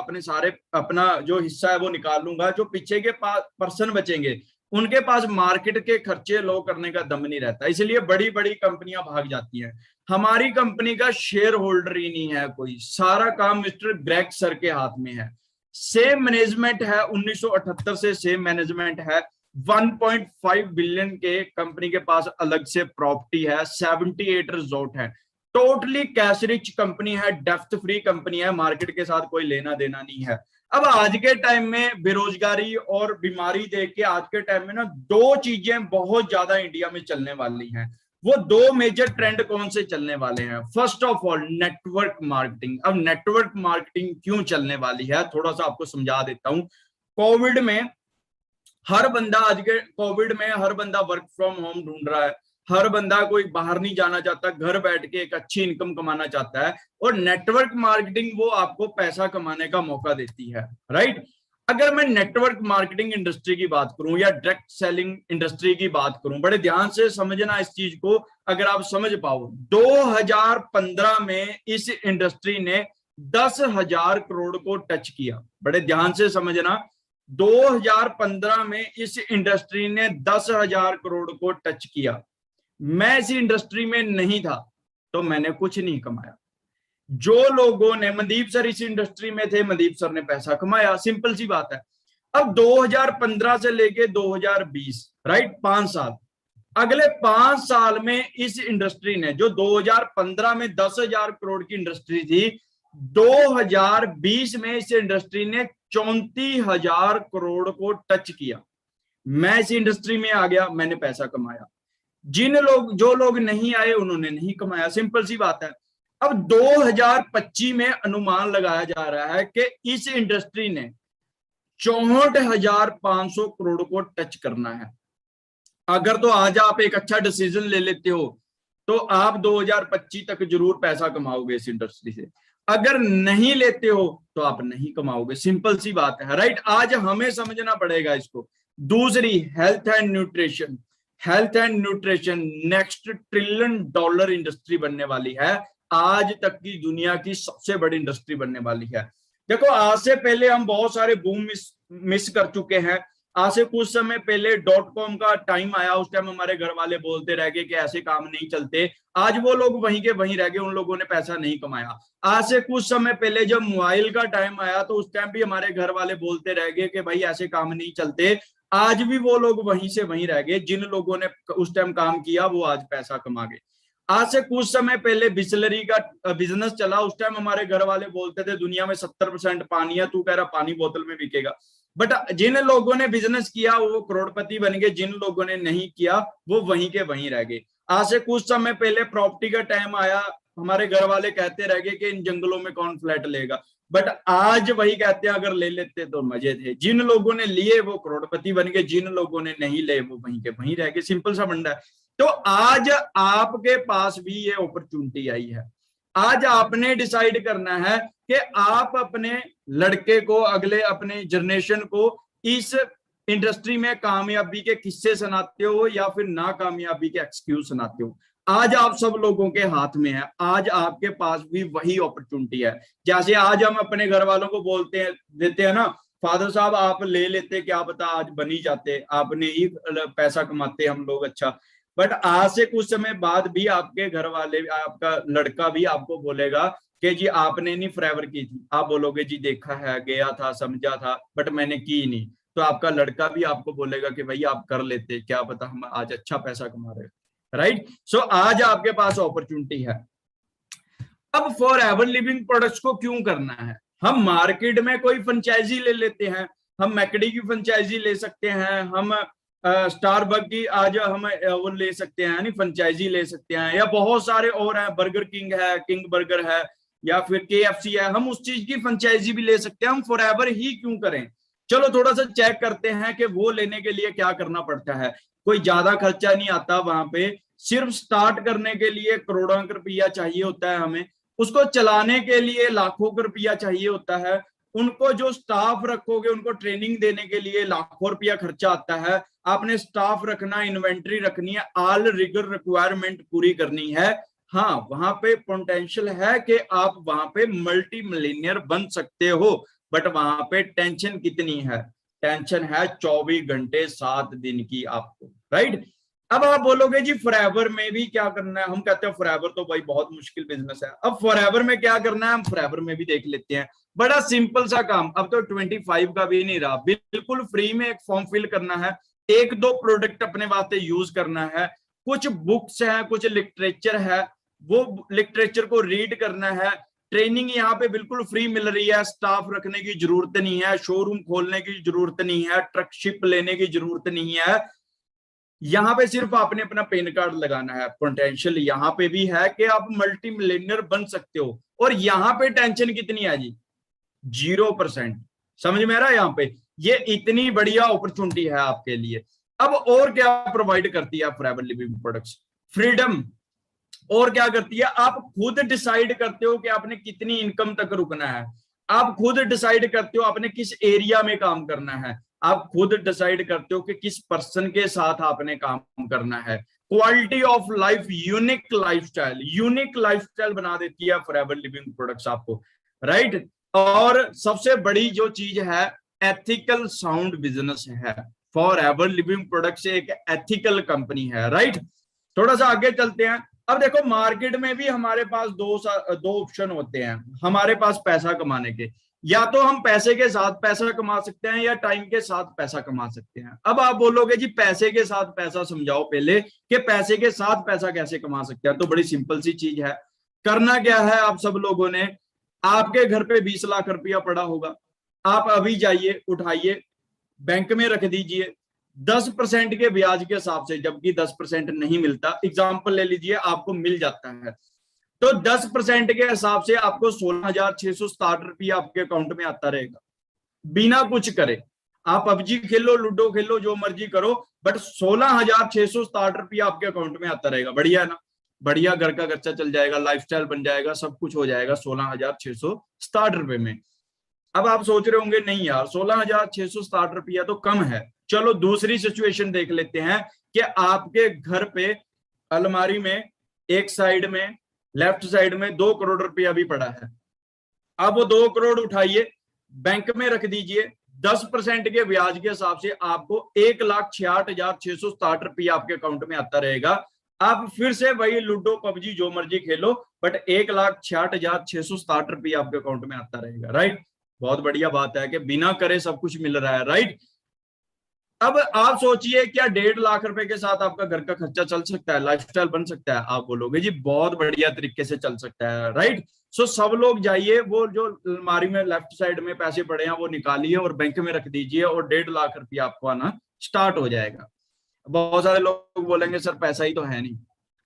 अपना जो हिस्सा है वो निकाल लूंगा। जो पीछे के पर्सन बचेंगे उनके पास मार्केट के खर्चे लो करने का दम नहीं रहता, इसलिए बड़ी बड़ी कंपनियां भाग जाती हैं। हमारी कंपनी का शेयर होल्डर ही नहीं है कोई, सारा काम मिस्टर ग्रेग सर के हाथ में है। सेम मैनेजमेंट है 1978 से, सेम मैनेजमेंट है। 1.5 बिलियन के कंपनी के पास अलग से प्रॉपर्टी है, 78 रिजॉर्ट है, टोटली कैश रिच कंपनी है, डेप्थ फ्री कंपनी है, मार्केट के साथ कोई लेना देना नहीं है। अब आज के टाइम में बेरोजगारी और बीमारी देख के आज के टाइम में ना दो चीजें बहुत ज्यादा इंडिया में चलने वाली हैं। वो दो मेजर ट्रेंड कौन से चलने वाले हैं? First of all network marketing. अब नेटवर्क मार्केटिंग क्यों चलने वाली है थोड़ा सा आपको समझा देता हूं। कोविड में हर बंदा हर बंदा वर्क फ्रॉम होम ढूंढ रहा है, हर बंदा कोई बाहर नहीं जाना चाहता, घर बैठ के एक अच्छी इनकम कमाना चाहता है, और नेटवर्क मार्केटिंग वो आपको पैसा कमाने का मौका देती है, राइट। अगर मैं नेटवर्क मार्केटिंग इंडस्ट्री की बात करूं या डायरेक्ट सेलिंग इंडस्ट्री की बात करूं, बड़े ध्यान से समझना इस चीज को, अगर आप समझ पाओ। 2015 में इस इंडस्ट्री ने 10,000 करोड़ को टच किया, बड़े ध्यान से समझना। 2015 में इस इंडस्ट्री ने 10,000 करोड़ को टच किया। मैं इस इंडस्ट्री में नहीं था तो मैंने कुछ नहीं कमाया। जो लोगों ने, मनदीप सर इस इंडस्ट्री में थे, मनदीप सर ने पैसा कमाया, सिंपल सी बात है। अब 2015 से लेके 2020, राइट, 5 साल, अगले 5 साल में इस इंडस्ट्री ने, जो 2015 में 10,000 करोड़ की इंडस्ट्री थी, 2020 में इस इंडस्ट्री ने 34,000 करोड़ को टच किया। मैं इस इंडस्ट्री में आ गया, मैंने पैसा कमाया। जो लोग नहीं आए उन्होंने नहीं कमाया, सिंपल सी बात है। अब 2025 में अनुमान लगाया जा रहा है कि इस इंडस्ट्री ने 64,500 करोड़ को टच करना है। अगर तो आज आप एक अच्छा डिसीजन ले लेते हो तो आप 2025 तक जरूर पैसा कमाओगे इस इंडस्ट्री से। अगर नहीं लेते हो तो आप नहीं कमाओगे, सिंपल सी बात है, राइट। आज हमें समझना पड़ेगा इसको। दूसरी, health and nutrition. Health and nutrition next trillion dollar industry बनने वाली है, आज तक की दुनिया की सबसे बड़ी इंडस्ट्री बनने वाली है। देखो, आज से पहले हम बहुत सारे बूम मिस कर चुके हैं। आज से कुछ समय पहले .com का टाइम आया, उस टाइम हमारे घर वाले बोलते रह गए कि ऐसे काम नहीं चलते। आज वो लोग वहीं के वहीं रह गए, उन लोगों ने पैसा नहीं कमाया। आज से कुछ समय पहले जब मोबाइल का टाइम आया तो उस टाइम भी हमारे घर वाले बोलते रह गए कि भाई ऐसे काम नहीं चलते। आज भी वो लोग वहीं से वहीं रह गए, जिन लोगों ने उस टाइम काम किया वो आज पैसा कमा गए। आज से कुछ समय पहले बिस्लरी का बिजनेस चला, उस टाइम हमारे घर वाले बोलते थे दुनिया में 70% पानी है, तू कह रहा पानी बोतल में बिकेगा। बट जिन लोगों ने बिजनेस किया वो करोड़पति बन गए, जिन लोगों ने नहीं किया वो वहीं के वहीं रह गए। आज से कुछ समय पहले प्रॉपर्टी का टाइम आया, हमारे घर वाले कहते रह गए कि इन जंगलों में कौन फ्लैट लेगा, बट आज वही कहते हैं अगर ले लेते तो मजे थे। जिन लोगों ने लिए वो करोड़पति बन गए, जिन लोगों ने नहीं ले वो वहीं के वहीं रह गए, सिंपल सा फंडा है। तो आज आपके पास भी ये अपॉर्चुनिटी आई है। आज आपने डिसाइड करना है कि आप अपने लड़के को, अगले अपने जनरेशन को इस इंडस्ट्री में कामयाबी के किस्से सुनाते हो या फिर नाकामयाबी के एक्सक्यूज सुनाते हो। आज आप सब लोगों के हाथ में है, आज आपके पास भी वही अपॉर्चुनिटी है। जैसे आज हम अपने घर वालों को देते हैं ना, फादर साहब आप ले लेते, क्या पता आज बन ही जाते, आपने ही पैसा कमाते हम लोग, अच्छा। बट आज से कुछ समय बाद भी आपके घर वाले, आपका लड़का भी आपको बोलेगा कि जी आपने नहीं फॉरएवर की थी। आप बोलोगे जी देखा है, गया था, समझा था, बट मैंने की नहीं। तो आपका लड़का भी आपको बोलेगा कि भाई आप कर लेते, क्या पता हम आज अच्छा पैसा कमा रहे, राइट। सो आज आपके पास अपॉर्चुनिटी है। अब फॉरएवर लिविंग प्रोडक्ट्स को क्यों करना है? हम मार्केट में कोई फ्रेंचाइजी ले लेते हैं, हम मैकडी की फ्रेंचाइजी ले सकते हैं, हम स्टारबक की आज हम वो ले सकते हैं, यानी फ्रेंचाइजी ले सकते हैं, या बहुत सारे और हैं, बर्गर किंग है, किंग बर्गर है, या फिर KFC है, हम उस चीज की फ्रेंचाइजी भी ले सकते हैं। हम फॉरएवर ही क्यों करें? चलो थोड़ा सा चेक करते हैं कि वो लेने के लिए क्या करना पड़ता है। कोई ज्यादा खर्चा नहीं आता वहां पे, सिर्फ स्टार्ट करने के लिए करोड़ों रुपया चाहिए होता है हमें, उसको चलाने के लिए लाखों रुपया चाहिए होता है, उनको जो स्टाफ रखोगे उनको ट्रेनिंग देने के लिए लाखों रुपया खर्चा आता है। आपने स्टाफ रखना, इन्वेंट्री रखनी है, ऑल रिगर रिक्वायरमेंट पूरी करनी है, हाँ वहां पे पोटेंशियल है कि आप वहां पे मल्टी मिलियनियर बन सकते हो, बट वहां पे टेंशन कितनी है? टेंशन है 24 घंटे 7 दिन की आपको, राइट। अब आप बोलोगे जी फॉरएवर में भी क्या करना है? हम कहते हैं फॉरएवर तो भाई बहुत मुश्किल बिजनेस है। अब फॉरएवर में क्या करना है, हम फॉरएवर में भी देख लेते हैं। बड़ा सिंपल सा काम, अब तो 25 का भी नहीं रहा, बिल्कुल फ्री में एक फॉर्म फिल करना है, एक दो प्रोडक्ट अपने वास्ते यूज करना है, कुछ बुक्स है, कुछ लिटरेचर है, वो लिटरेचर को रीड करना है। ट्रेनिंग यहाँ पे बिल्कुल फ्री मिल रही है, स्टाफ रखने की जरूरत नहीं है, शोरूम खोलने की जरूरत नहीं है, ट्रकशिप लेने की जरूरत नहीं है। यहाँ पे सिर्फ आपने अपना पैन कार्ड लगाना है। पोटेंशियल यहाँ पे भी है कि आप मल्टी मिलियनर बन सकते हो, और यहाँ पे टेंशन कितनी है जी? 0%। समझ में आ रहा है? यहाँ पे ये इतनी बढ़िया अपॉर्चुनिटी है आपके लिए। अब और क्या प्रोवाइड करती है फॉरएवर लिविंग प्रोडक्ट्स? फ्रीडम। और क्या करती है? आप खुद डिसाइड करते हो कि आपने कितनी इनकम तक रुकना है, आप खुद डिसाइड करते हो आपने किस एरिया में काम करना है, आप खुद डिसाइड करते हो कि किस पर्सन के साथ आपने काम करना है। Quality of life, unique lifestyle बना देती है फॉरएवर लिविंग प्रोडक्ट्स आपको, राइट। और सबसे बड़ी जो चीज है, एथिकल साउंड बिजनेस है। फॉरएवर लिविंग प्रोडक्ट्स एक एथिकल कंपनी है, राइट। थोड़ा सा आगे चलते हैं। अब देखो मार्केट में भी हमारे पास दो ऑप्शन होते हैं हमारे पास पैसा कमाने के। या तो हम पैसे के साथ पैसा कमा सकते हैं, या टाइम के साथ पैसा कमा सकते हैं। अब आप बोलोगे जी पैसे के साथ पैसा समझाओ पहले, कि पैसे के साथ पैसा कैसे कमा सकते हैं। तो बड़ी सिंपल सी चीज है। करना क्या है, आप सब लोगों ने, आपके घर पे 20 लाख रुपया पड़ा होगा, आप अभी जाइए उठाइए बैंक में रख दीजिए 10% के ब्याज के हिसाब से, जबकि 10% नहीं मिलता। एग्जाम्पल ले लीजिए आपको मिल जाता है, तो 10% के हिसाब से आपको 16,667 आपके अकाउंट में आता रहेगा बिना कुछ करे। आप पबजी खेलो, लूडो खेलो, जो मर्जी करो, बट 16,667 आपके अकाउंट में आता रहेगा। बढ़िया है ना? बढ़िया, घर का खर्चा चल जाएगा, लाइफस्टाइल बन जाएगा, सब कुछ हो जाएगा 16,667 में। अब आप सोच रहे होंगे नहीं यार 16,667 तो कम है। चलो दूसरी सिचुएशन देख लेते हैं कि आपके घर पे अलमारी में एक साइड में, लेफ्ट साइड में 2 करोड़ भी पड़ा है। अब वो 2 करोड़ उठाइए, बैंक में रख दीजिए, 10% के ब्याज के हिसाब से आपको 1,66,667 आपके अकाउंट में आता रहेगा। आप फिर से वही लूडो पबजी जो मर्जी खेलो, बट 1,66,667 आपके अकाउंट में आता रहेगा, राइट। बहुत बढ़िया बात है कि बिना करे सब कुछ मिल रहा है, राइट। अब आप सोचिए क्या 1.5 लाख के साथ आपका घर का खर्चा चल सकता है, लाइफस्टाइल बन सकता है? आप बोलोगे जी बहुत बढ़िया तरीके से चल सकता है, राइट। सो सब लोग जाइए, वो जो अलमारी में लेफ्ट साइड में पैसे पड़े हैं वो निकालिए और बैंक में रख दीजिए, और 1.5 लाख आपको आना स्टार्ट हो जाएगा। बहुत सारे लोग बोलेंगे सर पैसा ही तो है नहीं,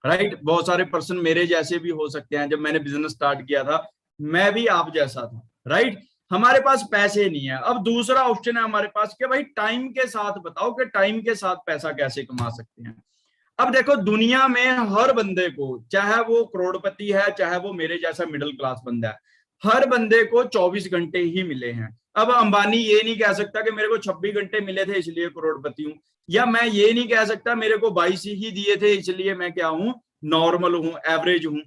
राइट। बहुत सारे पर्सन मेरे जैसे भी हो सकते हैं। जब मैंने बिजनेस स्टार्ट किया था मैं भी आप जैसा था, राइट। हमारे पास पैसे नहीं है। अब दूसरा ऑप्शन है हमारे पास कि भाई टाइम के साथ बताओ कि टाइम के साथ पैसा कैसे कमा सकते हैं। अब देखो दुनिया में हर बंदे को, चाहे वो करोड़पति है चाहे वो मेरे जैसा मिडिल क्लास बंदा है, हर बंदे को 24 घंटे ही मिले हैं। अब अंबानी ये नहीं कह सकता कि मेरे को 26 घंटे मिले थे इसलिए करोड़पति हूं, या मैं ये नहीं कह सकता मेरे को 22 ही दिए थे इसलिए मैं क्या हूं, नॉर्मल हूं, एवरेज हूं।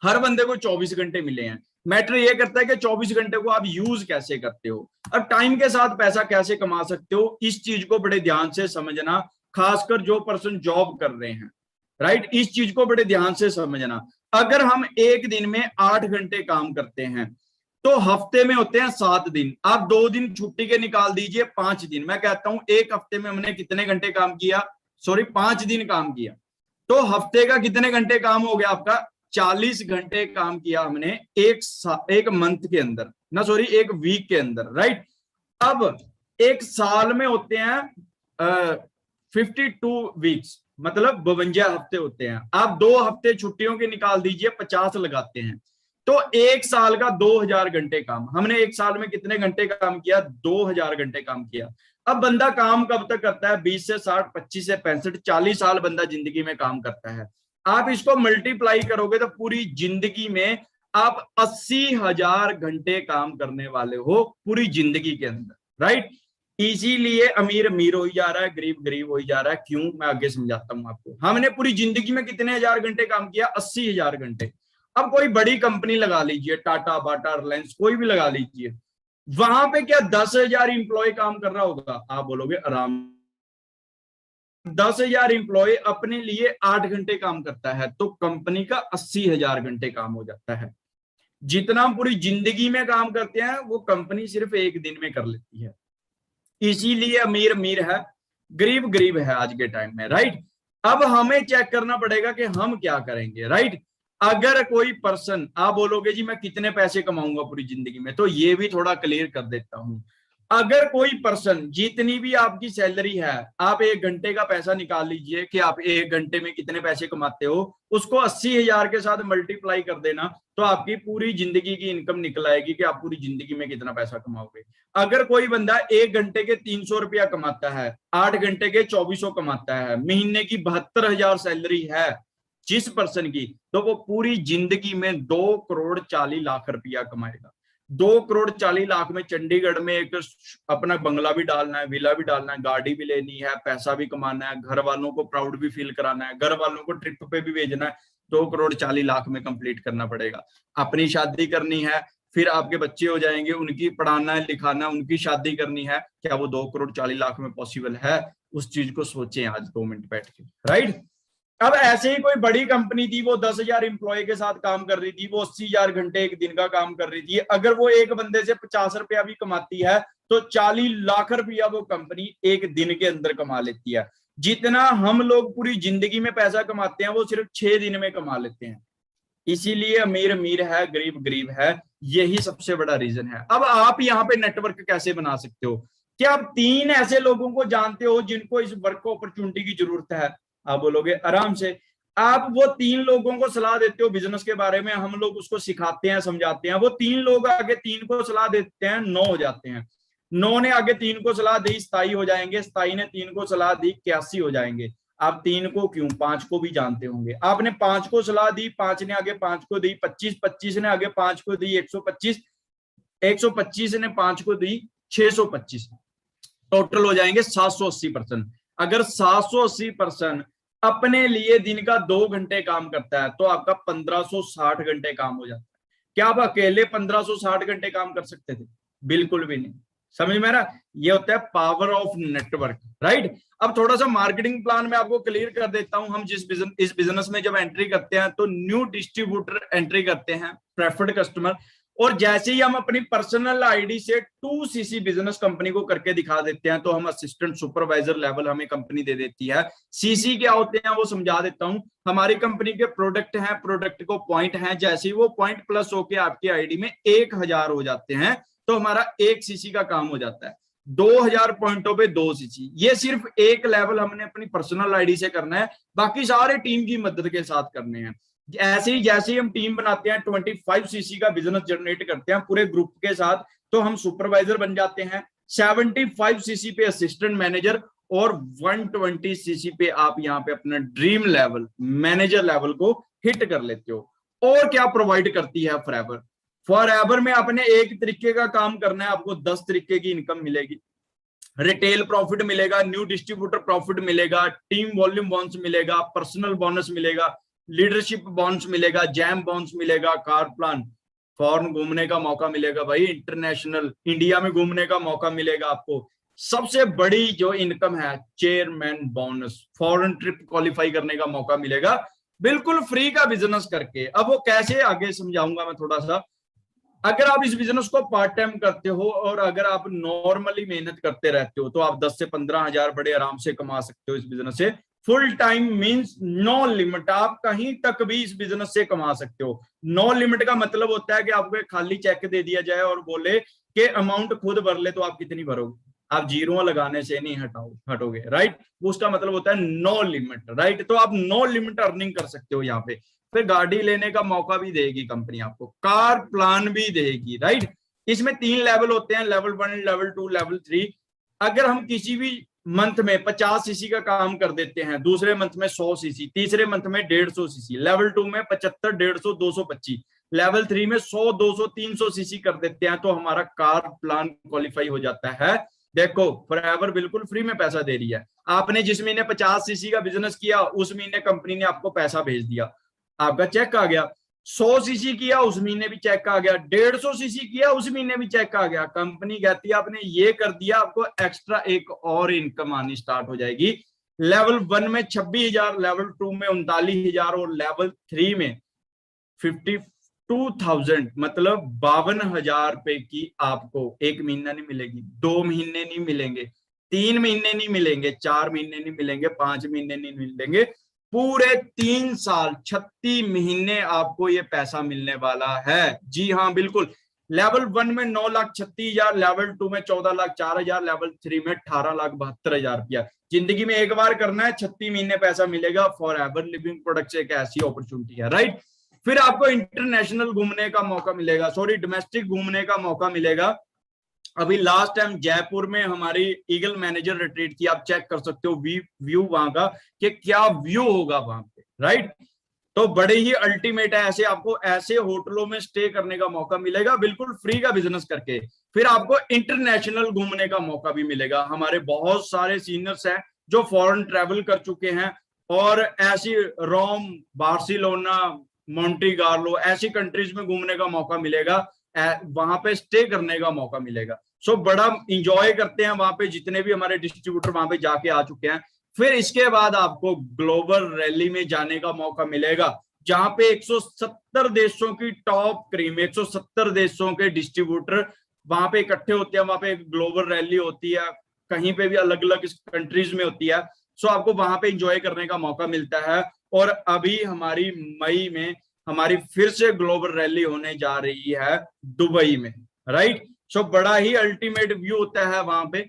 हर बंदे को 24 घंटे मिले हैं। मैटर ये करता है कि 24 घंटे को आप यूज कैसे करते हो। अब टाइम के साथ पैसा कैसे कमा सकते हो, इस चीज को बड़े ध्यान से समझना, खासकर जो पर्सन जॉब कर रहे हैं, राइट। इस चीज को बड़े ध्यान से समझना। अगर हम एक दिन में 8 घंटे काम करते हैं तो हफ्ते में होते हैं 7 दिन। आप 2 दिन छुट्टी के निकाल दीजिए, 5 दिन। मैं कहता हूं एक हफ्ते में हमने कितने घंटे काम किया, सॉरी 5 दिन काम किया, तो हफ्ते का कितने घंटे काम हो गया आपका, 40 घंटे काम किया हमने एक मंथ के अंदर, ना सॉरी एक वीक के अंदर, राइट। अब एक साल में होते हैं 52 वीक्स, मतलब 52 हफ्ते होते हैं। आप 2 हफ्ते छुट्टियों के निकाल दीजिए, 50 लगाते हैं, तो एक साल का 2000 घंटे काम। हमने एक साल में कितने घंटे काम किया, 2000 घंटे काम किया। अब बंदा काम कब तक करता है, 20 से 60, 25 से 65, 40 साल बंदा जिंदगी में काम करता है। आप इसको मल्टीप्लाई करोगे तो पूरी जिंदगी में आप 80,000 घंटे काम करने वाले हो पूरी जिंदगी के अंदर, राइट। इसीलिए अमीर अमीर हो ही जा रहा है, गरीब गरीब हो ही जा रहा है। क्यों, मैं आगे समझाता हूं आपको। हमने पूरी जिंदगी में कितने हजार घंटे काम किया? 80,000 घंटे। अब कोई बड़ी कंपनी लगा लीजिए, टाटा, बाटा, रिलायंस, कोई भी लगा लीजिए, वहां पे क्या 10,000 इंप्लॉय काम कर रहा होगा? आप बोलोगे आराम। 10,000 इंप्लॉय अपने लिए 8 घंटे काम करता है, तो कंपनी का 80,000 घंटे काम हो जाता है। जितना हम पूरी जिंदगी में काम करते हैं वो कंपनी सिर्फ एक दिन में कर लेती है। इसीलिए अमीर अमीर है, गरीब गरीब है आज के टाइम में, राइट। अब हमें चेक करना पड़ेगा कि हम क्या करेंगे, राइट। अगर कोई पर्सन, आप बोलोगे जी मैं कितने पैसे कमाऊंगा पूरी जिंदगी में, तो ये भी थोड़ा क्लियर कर देता हूं। अगर कोई पर्सन, जितनी भी आपकी सैलरी है, आप 1 घंटे का पैसा निकाल लीजिए कि आप 1 घंटे में कितने पैसे कमाते हो, उसको 80,000 के साथ मल्टीप्लाई कर देना, तो आपकी पूरी जिंदगी की इनकम निकल आएगी कि आप पूरी जिंदगी में कितना पैसा कमाओगे। अगर कोई बंदा 1 घंटे के 300 रुपया कमाता है, 8 घंटे के 2400 कमाता है, महीने की 72,000 सैलरी है जिस पर्सन की, तो वो पूरी जिंदगी में 2,40,00,000 रुपया कमाएगा। 2,40,00,000 में चंडीगढ़ में एक अपना बंगला भी डालना है, विला भी डालना है, गाड़ी भी लेनी है, पैसा भी कमाना है, घर वालों को प्राउड भी फील कराना है, घर वालों को ट्रिप पे भी भेजना है। 2,40,00,000 में कंप्लीट करना पड़ेगा। अपनी शादी करनी है, फिर आपके बच्चे हो जाएंगे, उनकी पढ़ाना है, लिखाना है, उनकी शादी करनी है, क्या वो 2,40,00,000 में पॉसिबल है? उस चीज को सोचें आज 2 मिनट बैठ के, राइट। अब ऐसे ही कोई बड़ी कंपनी थी, वो 10,000 इंप्लॉय के साथ काम कर रही थी, वो 80,000 घंटे एक दिन का काम कर रही थी। अगर वो एक बंदे से 50 रुपया भी कमाती है, तो 40,00,000 रुपया वो कंपनी एक दिन के अंदर कमा लेती है। जितना हम लोग पूरी जिंदगी में पैसा कमाते हैं, वो सिर्फ 6 दिन में कमा लेते हैं। इसीलिए अमीर अमीर है, गरीब गरीब है, यही सबसे बड़ा रीजन है। अब आप यहाँ पे नेटवर्क कैसे बना सकते हो? क्या आप 3 ऐसे लोगों को जानते हो जिनको इस वर्क अपॉर्चुनिटी की जरूरत है? आप बोलोगे आराम से। आप वो 3 लोगों को सलाह देते हो बिजनेस के बारे में, हम लोग उसको सिखाते हैं, समझाते हैं, वो 3 लोग आगे 3 को सलाह देते हैं, 9 हो जाते हैं। 9 ने आगे 3 को सलाह दी, 27 हो जाएंगे। 27 ने 3 को सलाह दी, 81 हो जाएंगे। आप 3 को क्यों, 5 को भी जानते होंगे। आपने 5 को सलाह दी, 5 ने आगे 5 को दी, 25, 25 ने आगे 5 को दी, 125, 125 ने 5 को दी, 625, टोटल हो जाएंगे 780%। अगर 780% अपने लिए दिन का 2 घंटे काम करता है, तो आपका 1560 घंटे काम हो जाता है। क्या आप अकेले 1560 घंटे काम कर सकते थे? बिल्कुल भी नहीं। समझ में रहा? ये होता है पावर ऑफ नेटवर्क, राइट। अब थोड़ा सा मार्केटिंग प्लान में आपको क्लियर कर देता हूं। हम इस बिजनेस में जब एंट्री करते हैं, तो न्यू डिस्ट्रीब्यूटर एंट्री करते हैं, प्रेफर्ड कस्टमर। और जैसे ही हम अपनी पर्सनल आईडी से 2cc बिजनेस कंपनी को करके दिखा देते हैं, तो हम असिस्टेंट सुपरवाइजर लेवल हमें कंपनी दे देती है। सीसी क्या होते हैं वो समझा देता हूं। हमारी कंपनी के प्रोडक्ट हैं, प्रोडक्ट को पॉइंट हैं, जैसे ही वो पॉइंट प्लस होके आपकी आईडी में 1,000 हो जाते हैं, तो हमारा 1cc का काम हो जाता है। 2,000 पॉइंटों पे 2cc। ये सिर्फ एक लेवल हमने अपनी पर्सनल आईडी से करना है, बाकी सारे टीम की मदद के साथ करने हैं। ऐसे ही जैसे ही हम टीम बनाते हैं, 25cc का बिजनेस जनरेट करते हैं पूरे ग्रुप के साथ, तो हम सुपरवाइजर बन जाते हैं। 75cc पे असिस्टेंट मैनेजर, और 120cc पे आप यहाँ पे अपना ड्रीम लेवल, मैनेजर लेवल को हिट कर लेते हो। और क्या प्रोवाइड करती है फॉरएवर? फॉरएवर में आपने एक तरीके का काम करना है, आपको 10 तरीके की इनकम मिलेगी। रिटेल प्रॉफिट मिलेगा, न्यू डिस्ट्रीब्यूटर प्रॉफिट मिलेगा, टीम वॉल्यूम बोनस मिलेगा, पर्सनल बोनस मिलेगा, लीडरशिप बोनस मिलेगा, जैम बोनस मिलेगा, कार प्लान, फॉरेन घूमने का मौका मिलेगा भाई, इंटरनेशनल इंडिया में घूमने का मौका मिलेगा आपको। सबसे बड़ी जो इनकम है chairman bonus, foreign trip qualify करने का मौका मिलेगा, बिल्कुल फ्री का बिजनेस करके। अब वो कैसे आगे समझाऊंगा मैं थोड़ा सा। अगर आप इस बिजनेस को पार्ट टाइम करते हो, और अगर आप नॉर्मली मेहनत करते रहते हो, तो आप 10 से 15,000 बड़े आराम से कमा सकते हो इस बिजनेस से। Full time means no limit, आप कहीं तक भी इस बिजनेस से कमा सकते हो। नो लिमिट का मतलब होता है कि आपको एक खाली चेक दे दिया जाए और बोले कि अमाउंट खुद भर ले, तो आप कितनी भरोगे? आप जीरो लगाने से नहीं हटोगे, राइट। उसका मतलब होता है नो लिमिट, राइट। तो आप नो लिमिट अर्निंग कर सकते हो यहाँ पे। फिर गाड़ी लेने का मौका भी देगी कंपनी आपको, कार प्लान भी देगी, राइट। इसमें 3 लेवल होते हैं, लेवल 1, लेवल 2, लेवल 3। अगर हम किसी भी मंथ में 50cc का काम कर देते हैं, दूसरे मंथ में 100cc, तीसरे मंथ में 150cc, लेवल 2 में 75, 150, 225, लेवल 3 में 100, 200, 300cc कर देते हैं, तो हमारा कार प्लान क्वालिफाई हो जाता है। देखो फॉरएवर बिल्कुल फ्री में पैसा दे रही है। आपने जिस महीने 50 सीसी का बिजनेस किया उस महीने कंपनी ने आपको पैसा भेज दिया, आपका चेक आ गया। 100 सीसी किया उस महीने भी चेक आ गया, 150 सीसी किया उस महीने भी चेक आ गया। कंपनी कहती है आपने ये कर दिया, आपको एक्स्ट्रा एक और इनकम आनी स्टार्ट हो जाएगी। लेवल 1 में 26,000, लेवल 2 में 39,000 और लेवल 3 में 52,000, मतलब 52,000 रुपए की आपको एक महीना नहीं मिलेगी, 2 महीने नहीं मिलेंगे, 3 महीने नहीं मिलेंगे, 4 महीने नहीं मिलेंगे, 5 महीने नहीं मिलेंगे, पूरे 3 साल 36 महीने आपको ये पैसा मिलने वाला है। जी हाँ बिल्कुल। लेवल 1 में 9,36,000, लेवल 2 में 14,04,000, लेवल 3 में 18,72,000 रुपया। जिंदगी में एक बार करना है, 36 महीने पैसा मिलेगा। फॉरएवर लिविंग प्रोडक्ट से एक ऐसी अपॉर्चुनिटी है, राइट। फिर आपको इंटरनेशनल घूमने का मौका मिलेगा, सॉरी डोमेस्टिक घूमने का मौका मिलेगा। अभी लास्ट टाइम जयपुर में हमारी ईगल मैनेजर रिट्रीट की, आप चेक कर सकते हो व्यू वहां का कि क्या व्यू होगा वहां पे, राइट। तो बड़े ही अल्टीमेट है, ऐसे आपको ऐसे होटलों में स्टे करने का मौका मिलेगा बिल्कुल फ्री का बिजनेस करके। फिर आपको इंटरनेशनल घूमने का मौका भी मिलेगा। हमारे बहुत सारे सीनियर्स हैं जो फॉरेन ट्रेवल कर चुके हैं और ऐसी रोम, बार्सिलोना, मोंटीगार्लो ऐसी कंट्रीज में घूमने का मौका मिलेगा, वहां पे स्टे करने का मौका मिलेगा। सो बड़ा इंजॉय करते हैं वहां पे, जितने भी हमारे डिस्ट्रीब्यूटर वहां पे जाके आ चुके हैं। फिर इसके बाद आपको ग्लोबल रैली में जाने का मौका मिलेगा, जहां पे 170 देशों की टॉप क्रीम, 170 देशों के डिस्ट्रीब्यूटर वहां पे इकट्ठे होते हैं। वहां पे एक ग्लोबल रैली होती है, कहीं पे भी अलग अलग कंट्रीज में होती है। सो आपको वहां पे इंजॉय करने का मौका मिलता है। और अभी हमारी मई में हमारी फिर से ग्लोबल रैली होने जा रही है दुबई में, राइट। सो बड़ा ही अल्टीमेट व्यू होता है वहां पे।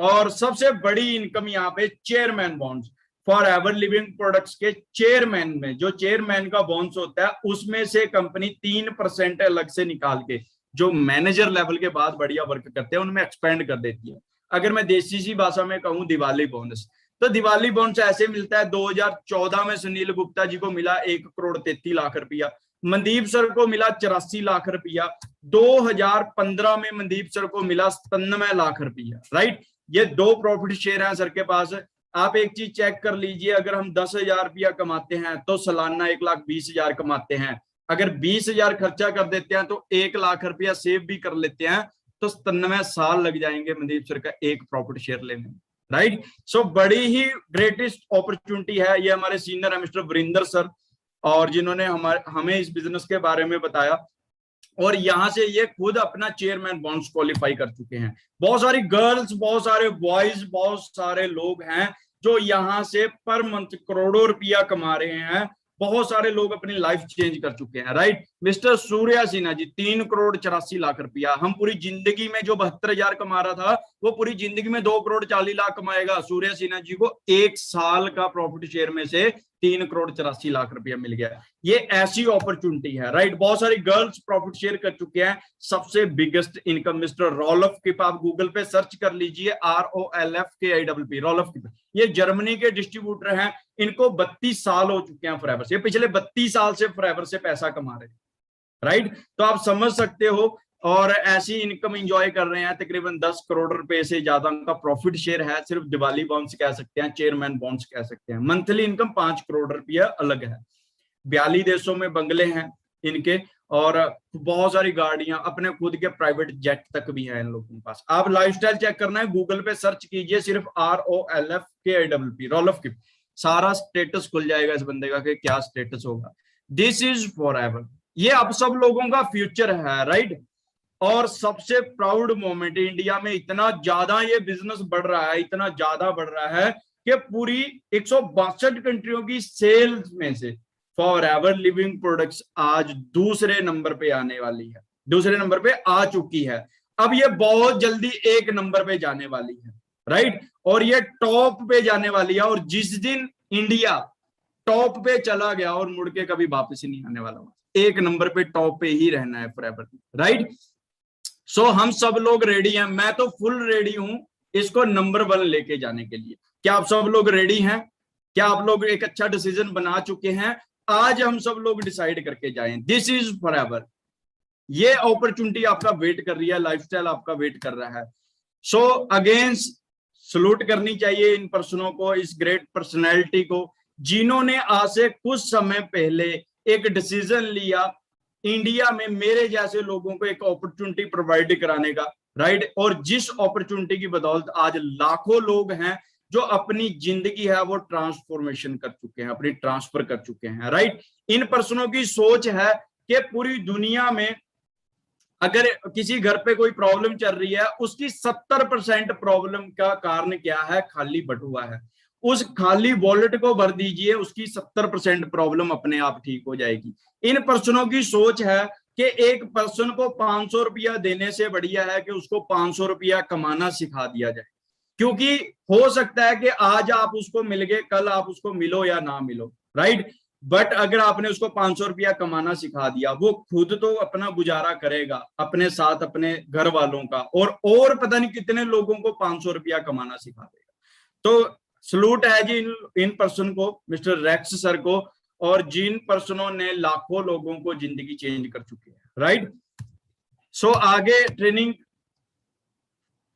और सबसे बड़ी इनकम यहाँ पे chairman bonds, forever living products के चेयरमैन में जो चेयरमैन का बॉन्ड्स होता है उसमें से कंपनी 3% अलग से निकाल के, जो मैनेजर लेवल के बाद बढ़िया वर्क करते हैं उनमें एक्सपेंड कर देती है। अगर मैं देसी सी भाषा में कहूँ दिवाली बोनस, तो दिवाली बोनस ऐसे मिलता है। 2014 में सुनील गुप्ता जी को मिला 1,33,00,000 रुपया, मनदीप सर को मिला 84 लाख रुपया, 2015 में मनदीप सर को मिला 97 लाख रुपया, राइट। ये 2 प्रॉफिट शेयर हैं सर के पास। आप एक चीज चेक कर लीजिए, अगर हम 10,000 रुपया कमाते हैं तो सालाना 1,20,000 कमाते हैं। अगर 20,000 खर्चा कर देते हैं तो 1 लाख रुपया सेव भी कर लेते हैं, तो 97 साल लग जाएंगे मनदीप सर का एक प्रॉफिट शेयर लेने में, राइट। सो बड़ी ही ग्रेटेस्ट अपॉर्चुनिटी है। ये हमारे सीनियर है मिस्टर वरिंदर सर, और जिन्होंने हमें इस बिजनेस के बारे में बताया, और यहाँ से ये खुद अपना चेयरमैन बॉन्ड्स क्वालिफाई कर चुके हैं। बहुत सारी गर्ल्स, बहुत सारे बॉयज, बहुत सारे लोग हैं जो यहाँ से पर मंथ करोड़ों रुपया कमा रहे हैं। बहुत सारे लोग अपनी लाइफ चेंज कर चुके हैं, राइट। मिस्टर सूर्या सिन्हा जी 3,84,00,000 रुपया, हम पूरी जिंदगी में जो 72,000 कमा रहा था वो पूरी जिंदगी में 2,40,00,000 कमाएगा। सूर्या सिन्हा जी को 1 साल का प्रॉफिट शेयर में से 3,84,00,000 रुपया मिल गया। ये ऐसी अपॉर्चुनिटी है, राइट। बहुत सारी गर्ल्स प्रॉफिट शेयर कर चुके हैं। सबसे बिगेस्ट इनकम मिस्टर रॉलफ किप, आप गूगल पे सर्च कर लीजिए, ROLFKIPP, रॉलफ किप। ये जर्मनी के डिस्ट्रीब्यूटर हैं, इनको 32 साल हो चुके हैं फॉरएवर से, ये पिछले 32 साल से फॉरएवर से पैसा कमा रहे हैं, राइट। तो आप समझ सकते हो, और ऐसी इनकम एंजॉय कर रहे हैं। तकरीबन 10 करोड़ रुपए से ज्यादा का प्रॉफिट शेयर है। सिर्फ दिवाली बॉन्ड्स कह सकते हैं, चेयरमैन बॉन्ड्स कह सकते हैं। मंथली इनकम 5 करोड़ रुपया अलग है। 42 देशों में बंगले हैं इनके, और बहुत सारी गाड़ियां, अपने खुद के प्राइवेट जेट तक भी हैं इन लोगों के पास। आप लाइफस्टाइल चेक करना है, गूगल पे सर्च कीजिए सिर्फ ROLFKIPP, रॉलफ किप, सारा स्टेटस खुल जाएगा इस बंदे का कि क्या स्टेटस होगा। दिस इज फॉरएवर, ये आप सब लोगों का फ्यूचर है, राइट। और सबसे प्राउड मोमेंट, इंडिया में इतना ज्यादा ये बिजनेस बढ़ रहा है, इतना ज्यादा बढ़ रहा है कि पूरी 162 कंट्रियों की सेल्स में से फॉरएवर लिविंग प्रोडक्ट्स आज दूसरे नंबर पे आने वाली है, दूसरे नंबर पे आ चुकी है। अब ये बहुत जल्दी 1 नंबर पे जाने वाली है, राइट। और ये टॉप पे जाने वाली है, और जिस दिन इंडिया टॉप पे चला गया और मुड़ के कभी वापस ही नहीं आने वाला, 1 नंबर पे टॉप पे ही रहना है फॉरएवर, राइट। सो हम सब लोग रेडी हैं, मैं तो फुल रेडी हूं इसको नंबर 1 लेके जाने के लिए। क्या आप सब लोग रेडी हैं? क्या आप लोग एक अच्छा डिसीजन बना चुके हैं? आज हम सब लोग डिसाइड करके जाएं, दिस इज फॉरएवर। ये अपॉर्चुनिटी आपका वेट कर रही है, लाइफस्टाइल आपका वेट कर रहा है। सो अगेन सलूट करनी चाहिए इन पर्सनों को, इस ग्रेट पर्सनैलिटी को, जिन्होंने आज से कुछ समय पहले एक डिसीजन लिया इंडिया में मेरे जैसे लोगों को एक अपॉर्चुनिटी प्रोवाइड कराने का, राइट। और जिस अपॉर्चुनिटी की बदौलत आज लाखों लोग हैं जो अपनी जिंदगी है वो ट्रांसफॉर्मेशन कर चुके हैं, अपनी ट्रांसफर कर चुके हैं, राइट। इन पर्सनों की सोच है कि पूरी दुनिया में अगर किसी घर पे कोई प्रॉब्लम चल रही है, उसकी 70% प्रॉब्लम का कारण क्या है? खाली बटुआ है। उस खाली वॉलेट को भर दीजिए, उसकी 70% प्रॉब्लम अपने आप ठीक हो जाएगी। इन पर्सनों की सोच है कि एक पर्सन को 500 रुपया देने से बढ़िया है कि उसको 500 रुपया कमाना सिखा दिया जाए, क्योंकि हो सकता है कि आज आप उसको मिल गए, कल आप उसको मिलो या ना मिलो, राइट। बट अगर आपने उसको 500 रुपया कमाना सिखा दिया, वो खुद तो अपना गुजारा करेगा, अपने साथ अपने घर वालों का, और पता नहीं कितने लोगों को 500 रुपया कमाना सिखा देगा। तो सलूट है जी इन पर्सन को, मिस्टर रेक्स सर को, और जिन पर्सनों ने लाखों लोगों को जिंदगी चेंज कर चुके हैं, राइट। सो आगे ट्रेनिंग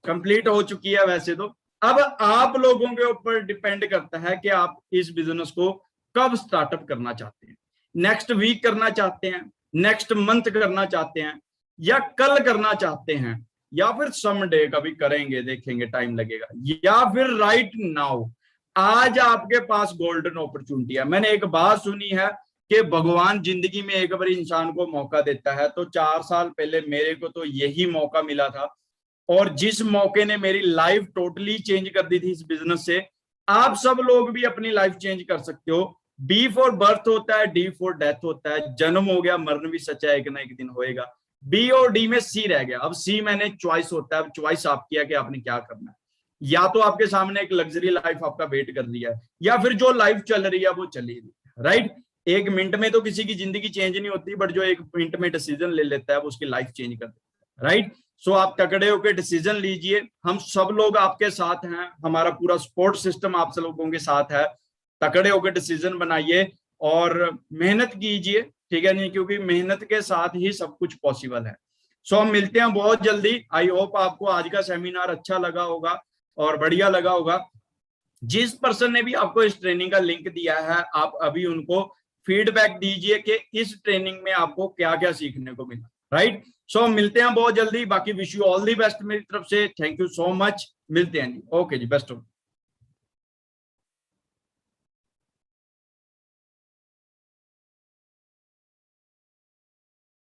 कंप्लीट हो चुकी है वैसे तो। अब आप लोगों के ऊपर डिपेंड करता है कि आप इस बिजनेस को कब स्टार्टअप करना चाहते हैं। नेक्स्ट वीक करना चाहते हैं, नेक्स्ट मंथ करना चाहते हैं, या कल करना चाहते हैं, या फिर समडे कभी करेंगे, देखेंगे टाइम लगेगा, या फिर राइट नाउ। आज आपके पास गोल्डन अपॉर्चुनिटी है। मैंने एक बात सुनी है कि भगवान जिंदगी में एक बार इंसान को मौका देता है, तो 4 साल पहले मेरे को तो यही मौका मिला था, और जिस मौके ने मेरी लाइफ टोटली चेंज कर दी थी इस बिजनेस से। आप सब लोग भी अपनी लाइफ चेंज कर सकते हो। बी फॉर बर्थ होता है, डी फॉर डेथ होता है। जन्म हो गया, मरण भी सच्चा एक ना एक दिन होएगा। बी और डी में सी रह गया। अब सी मैंने चॉइस होता है, अब चॉइस आपकी है कि आपने क्या करना है। या तो आपके सामने एक लग्जरी लाइफ आपका वेट कर रही है, या फिर जो लाइफ चल रही है वो चली रही है, राइट। एक मिनट में तो किसी की जिंदगी चेंज नहीं होती, बट जो एक मिनट में डिसीजन ले लेता है वो उसकी लाइफ चेंज कर देता है, राइट। सो आप तकड़े होकर डिसीजन लीजिए। हम सब लोग आपके साथ हैं, हमारा पूरा सपोर्ट सिस्टम आप सब लोगों के साथ है। तकड़े होकर डिसीजन बनाइए और मेहनत कीजिए, ठीक है नहीं, क्योंकि मेहनत के साथ ही सब कुछ पॉसिबल है। सो हम मिलते हैं बहुत जल्दी। आई होप आपको आज का सेमिनार अच्छा लगा होगा और बढ़िया लगा होगा। जिस पर्सन ने भी आपको इस ट्रेनिंग का लिंक दिया है, आप अभी उनको फीडबैक दीजिए कि इस ट्रेनिंग में आपको क्या क्या सीखने को मिला, राइट। सो मिलते हैं बहुत जल्दी। बाकी wish you all the best मेरी तरफ से। Thank you so much. मिलते हैं जी। ओके जी, बेस्ट ऑफ